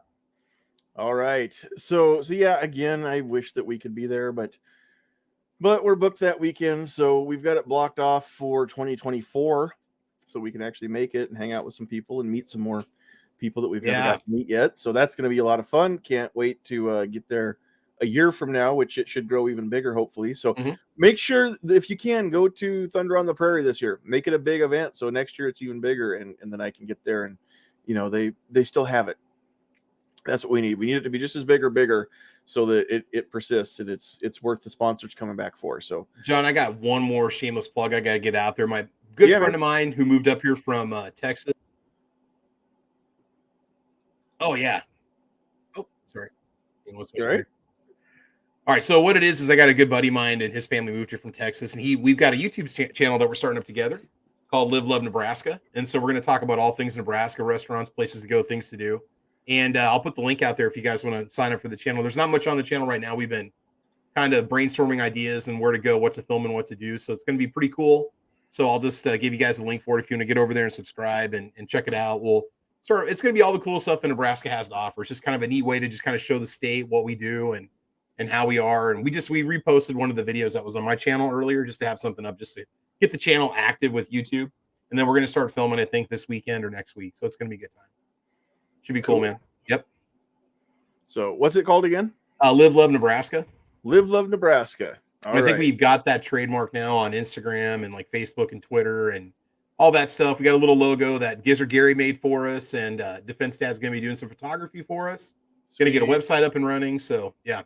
All right. So yeah, again, I wish that we could be there, but we're booked that weekend. So we've got it blocked off for 2024. So we can actually make it and hang out with some people and meet some more people that we've never got to meet yet. So that's going to be a lot of fun. Can't wait to get there a year from now, which it should grow even bigger, hopefully. So make sure that if you can go to Thunder on the Prairie this year, make it a big event. So next year it's even bigger. And then I can get there and, they still have it. That's what we need. We need it to be just as big or bigger so that it persists and it's worth the sponsors coming back for. So John, I got one more shameless plug I got to get out there. My good friend of mine who moved up here from Texas. Oh, yeah. Oh, sorry. All right. All right, so what it is I got a good buddy of mine, and his family moved here from Texas, and we've got a YouTube channel that we're starting up together called Live Love Nebraska, and so we're going to talk about all things Nebraska, restaurants, places to go, things to do, and I'll put the link out there if you guys want to sign up for the channel. There's not much on the channel right now. We've been kind of brainstorming ideas and where to go, what to film, and what to do, so it's going to be pretty cool. So I'll just give you guys a link for it if you want to get over there and subscribe and check it out. We'll start. It's going to be all the cool stuff that Nebraska has to offer. It's just kind of a neat way to just kind of show the state what we do and how we are. And we reposted one of the videos that was on my channel earlier just to have something up, just to get the channel active with YouTube. And then we're going to start filming, I think, this weekend or next week. So it's going to be a good time. Should be cool, man. Yep. So what's it called again? Live Love Nebraska. Live Love Nebraska. I think we've got that trademark now on Instagram and like Facebook and Twitter and all that stuff. We got a little logo that Gizzard Gary made for us, and Defense Dad's going to be doing some photography for us. Going to get a website up and running. So yeah.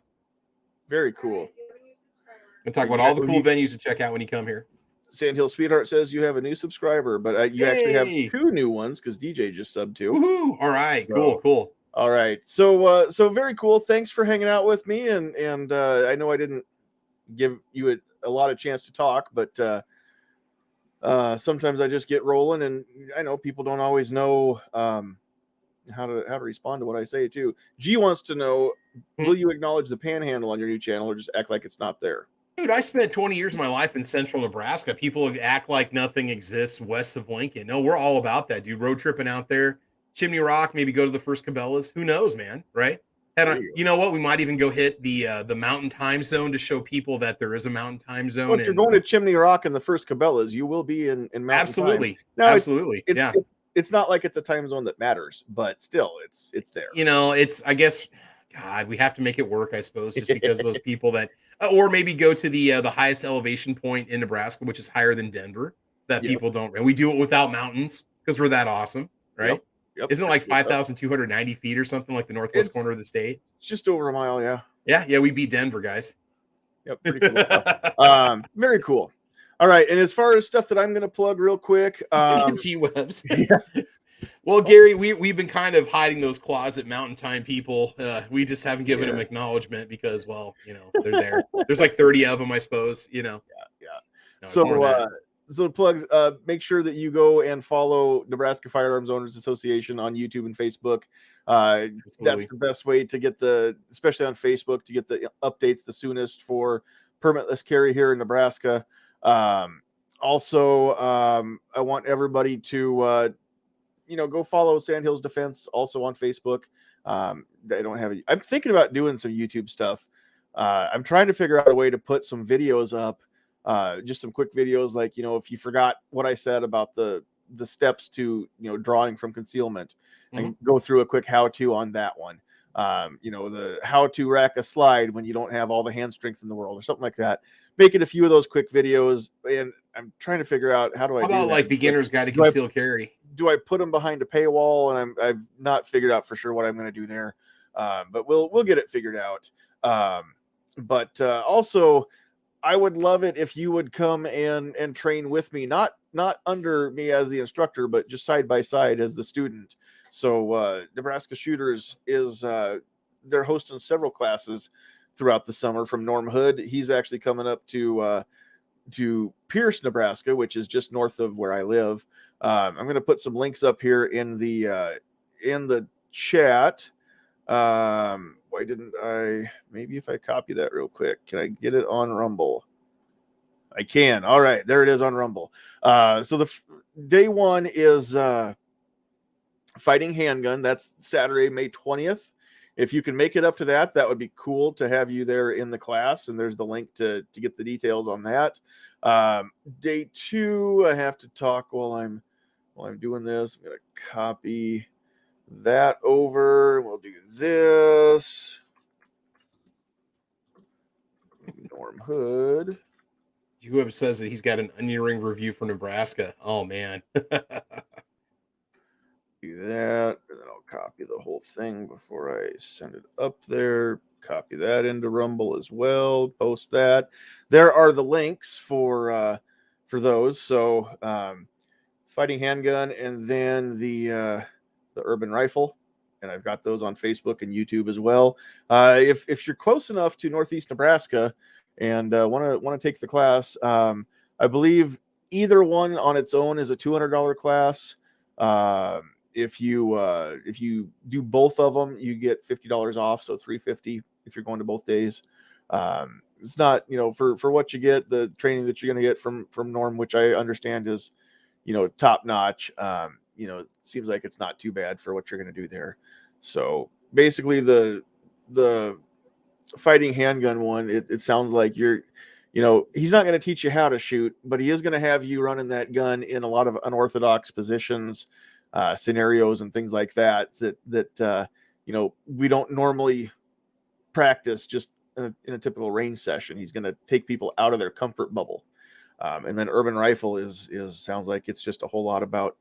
Very cool. We'll talk about all the cool venues to check out when you come here. Sandhill Sweetheart says you have a new subscriber, but you actually have 2 new ones because DJ just subbed too. Woohoo! All right, cool. All right, so very cool. Thanks for hanging out with me, and I know I didn't give you a lot of chance to talk, but sometimes I just get rolling, and I know people don't always know how to respond to what I say too. G wants to know, will you acknowledge the panhandle on your new channel or just act like it's not there? Dude, I spent 20 years of my life in central Nebraska. People act like nothing exists west of Lincoln. No, we're all about that, dude. Road tripping out there, Chimney Rock, maybe go to the first Cabela's. Who knows, man? Right? You know what? We might even go hit the mountain time zone to show people that there is a mountain time zone. Well, if you're going to Chimney Rock and the first Cabela's, you will be in mountain absolutely time. Now, absolutely. It's not like it's a time zone that matters, but still, it's there. You know, I guess, God, we have to make it work, I suppose, just because those people that, or maybe go to the highest elevation point in Nebraska, which is higher than Denver, that people don't. And we do it without mountains because we're that awesome, right? Yep. Isn't it like 5,290 feet or something, like the northwest corner of the state? It's just over a mile, yeah. Yeah, we beat Denver, guys. Yep, pretty cool. Very cool. All right, and as far as stuff that I'm going to plug real quick, Gwebs. Yeah. Well, Gary, we've been kind of hiding those closet mountain time people. We just haven't given them acknowledgement because, well, you know, they're there. There's like 30 of them, I suppose. You know. Yeah. No, so plugs. Make sure that you go and follow Nebraska Firearms Owners Association on YouTube and Facebook. That's the best way to get especially on Facebook, to get the updates the soonest for permitless carry here in Nebraska. Also, I want everybody to go follow Sandhills Defense also on Facebook. I'm thinking about doing some YouTube stuff. I'm trying to figure out a way to put some videos up, just some quick videos, like, if you forgot what I said about the steps to, drawing from concealment, and go through a quick how-to on that one. The how to rack a slide when you don't have all the hand strength in the world or something like that. Making a few of those quick videos, and I'm trying to figure out how do I do that. Like beginner's guide to conceal carry? Do I put them behind a paywall? And I've not figured out for sure what I'm going to do there, but we'll get it figured out. But also, I would love it if you would come and train with me, not under me as the instructor, but just side by side as the student. So Nebraska Shooters they're hosting several classes throughout the summer from Norm Hood. He's actually coming up to Pierce, Nebraska, which is just north of where I live. I'm going to put some links up here in the chat. Why didn't I? Maybe if I copy that real quick, can I get it on Rumble? I can. All right, there it is on Rumble. So the day one is fighting handgun. That's Saturday, May 20th. If you can make it up to that, that would be cool to have you there in the class. And there's the link to get the details on that. Day two, I have to talk while I'm doing this. I'm going to copy that over. We'll do this. Norm Hood. Whoever says that he's got an onion ring review for Nebraska. Oh, man. Do that, and then I'll copy the whole thing before I send it up there. Copy that into Rumble as well. Post that. There are the links for those. So fighting handgun, and then the urban rifle. and I've got those on Facebook and YouTube as well. If you're close enough to Northeast Nebraska and want to take the class, I believe either one on its own is a $200 class. If you do both of them, you get $50 off, so $350 if you're going to both days. It's not, for what you get, the training that you're going to get from Norm, which I understand is, top notch. It seems like it's not too bad for what you're going to do there. So basically the fighting handgun one, it sounds like he's not going to teach you how to shoot, but he is going to have you running that gun in a lot of unorthodox positions, scenarios and things like that we don't normally practice just in a typical range session. He's going to take people out of their comfort bubble. And then urban rifle is sounds like it's just a whole lot about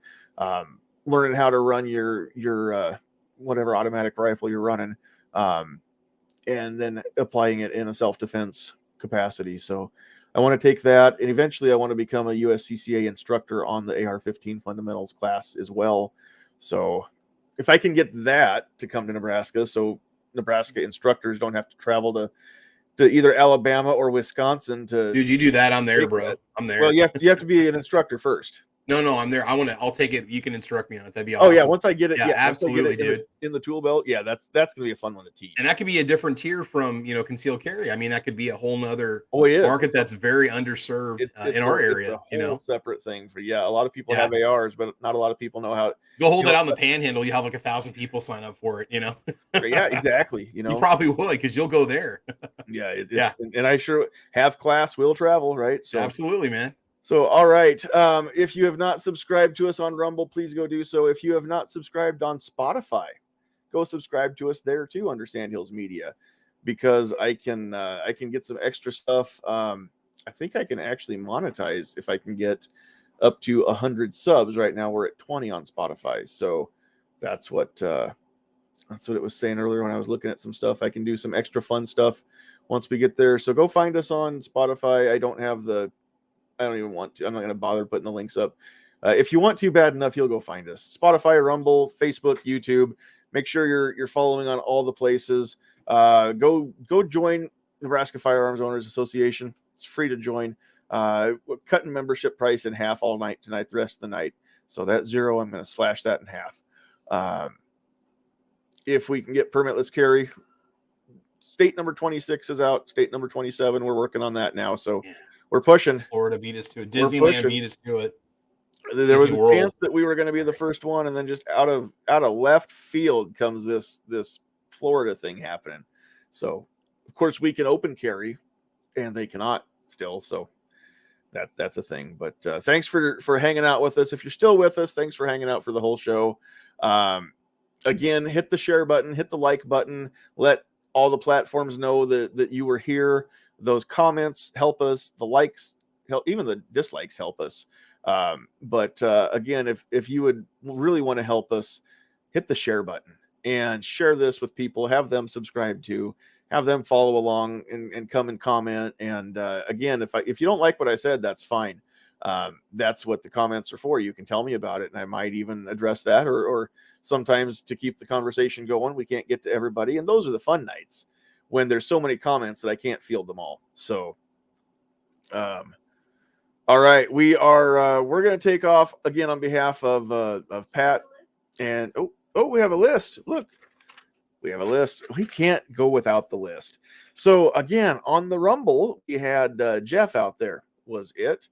learning how to run your whatever automatic rifle you're running, and then applying it in a self-defense capacity. So I want to take that, and eventually I want to become a USCCA instructor on the AR-15 fundamentals class as well. So if I can get that to come to Nebraska, so Nebraska instructors don't have to travel to either Alabama or Wisconsin to. Dude, you do that, I'm there, bro. I'm there. Well, you have to be an instructor first. No, I'm there. I'll take it. You can instruct me on it. That'd be awesome. Oh yeah, once I get it, absolutely, dude. In the tool belt, that's gonna be a fun one to teach. And that could be a different tier from concealed carry. I mean, that could be a whole nother yeah. market that's very underserved in our area. It's a whole separate thing for a lot of people have ARs, but not a lot of people know how. Go hold it out in the Panhandle. You have like 1,000 people sign up for it. Yeah, exactly. You probably would because you'll go there. Yeah, and I sure have class. Will travel, right? So absolutely, man. So, all right. If you have not subscribed to us on Rumble, please go do so. If you have not subscribed on Spotify, go subscribe to us there too under Sandhills Media, because I can get some extra stuff. I think I can actually monetize if I can get up to 100 subs. Right now we're at 20 on Spotify. So that's what it was saying earlier when I was looking at some stuff. I can do some extra fun stuff once we get there. So go find us on Spotify. I don't even want to. I'm not going to bother putting the links up. If you want to bad enough, you'll go find us. Spotify, Rumble, Facebook, YouTube. Make sure you're following on all the places. Go join Nebraska Firearms Owners Association. It's free to join. We're cutting membership price in half all night tonight, the rest of the night. So that $0, I'm going to slash that in half. If we can get permitless carry, state number 26 is out. State number 27, we're working on that now. So we're pushing. Florida beat us to it. Disneyland beat us to it. There was a chance that we were going to be the first one, and then just out of left field comes this Florida thing happening. So, of course, we can open carry, and they cannot still. So that's a thing. But thanks for hanging out with us. If you're still with us, thanks for hanging out for the whole show. Again, hit the share button, hit the like button. Let all the platforms know that you were here. Those comments help us. The likes help. Even the dislikes help us. But again, if you would really want to help us, hit the share button and share this with people. Have them subscribe to. Have them follow along and come and comment. And again, if you don't like what I said, that's fine. That's what the comments are for. You can tell me about it, and I might even address that. Or sometimes to keep the conversation going, we can't get to everybody, and those are the fun nights when there's so many comments that I can't field them all. So, all right, we're going to take off again on behalf of Pat, and we have a list. Look, we have a list. We can't go without the list. So again, on the Rumble, we had Jeff out there. Was it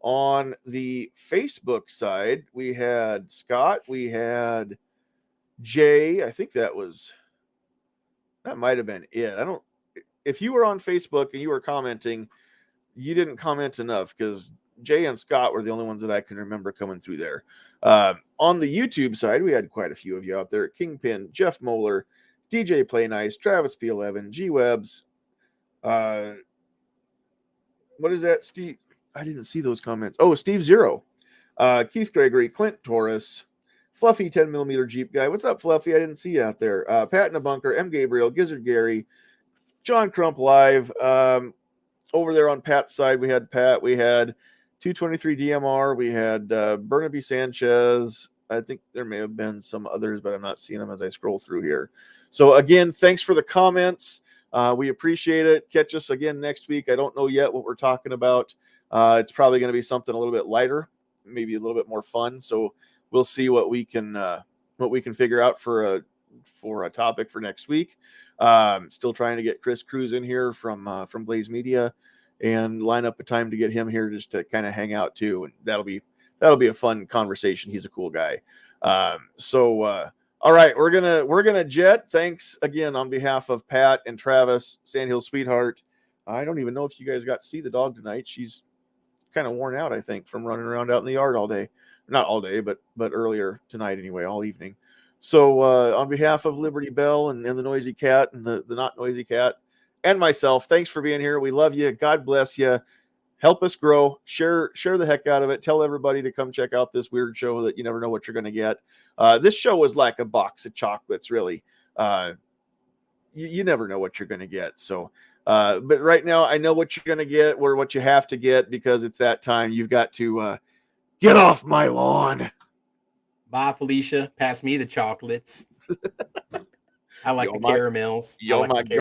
on the Facebook side? We had Scott. We had Jay. I think that might have been it. If you were on Facebook and you were commenting, you didn't comment enough, because Jay and Scott were the only ones that I can remember coming through there. On the YouTube side, we had quite a few of you out there. Kingpin, Jeff Moeller, DJ Play Nice, Travis P11, Gwebs. What is that, Steve? I didn't see those comments. Oh, Steve Zero, Keith Gregory, Clint Torres, Fluffy 10mm Jeep guy. What's up, Fluffy? I didn't see you out there. Pat in a Bunker, M. Gabriel, Gizzard Gary, John Crump Live. Over there on Pat's side, we had Pat. We had 223 DMR. We had Burnaby Sanchez, I think there may have been some others, but I'm not seeing them as I scroll through here. So again, thanks for the comments. We appreciate it. Catch us again next week. I don't know yet what we're talking about. It's probably going to be something a little bit lighter, maybe a little bit more fun. So we'll see what we can figure out for a topic for next week. Still trying to get Chris Cruz in here from Blaze Media and line up a time to get him here just to kind of hang out too. And that'll be a fun conversation. He's a cool guy. All right, we're gonna jet. Thanks again on behalf of Pat and Travis, Sandhill Sweetheart. I don't even know if you guys got to see the dog tonight. She's kind of worn out, I think, from running around out in the yard all day. Not all day, but earlier tonight anyway, all evening. So on behalf of Liberty Bell and the Noisy Cat and the Not Noisy Cat and myself, thanks for being here. We love you. God bless you. Help us grow. Share the heck out of it. Tell everybody to come check out this weird show that you never know what you're going to get. This show was like a box of chocolates, really. You never know what you're going to get. So, but right now I know what you're going to get or what you have to get because it's that time. You've got to get off my lawn. Bye, Felicia. Pass me the chocolates. I like the caramels.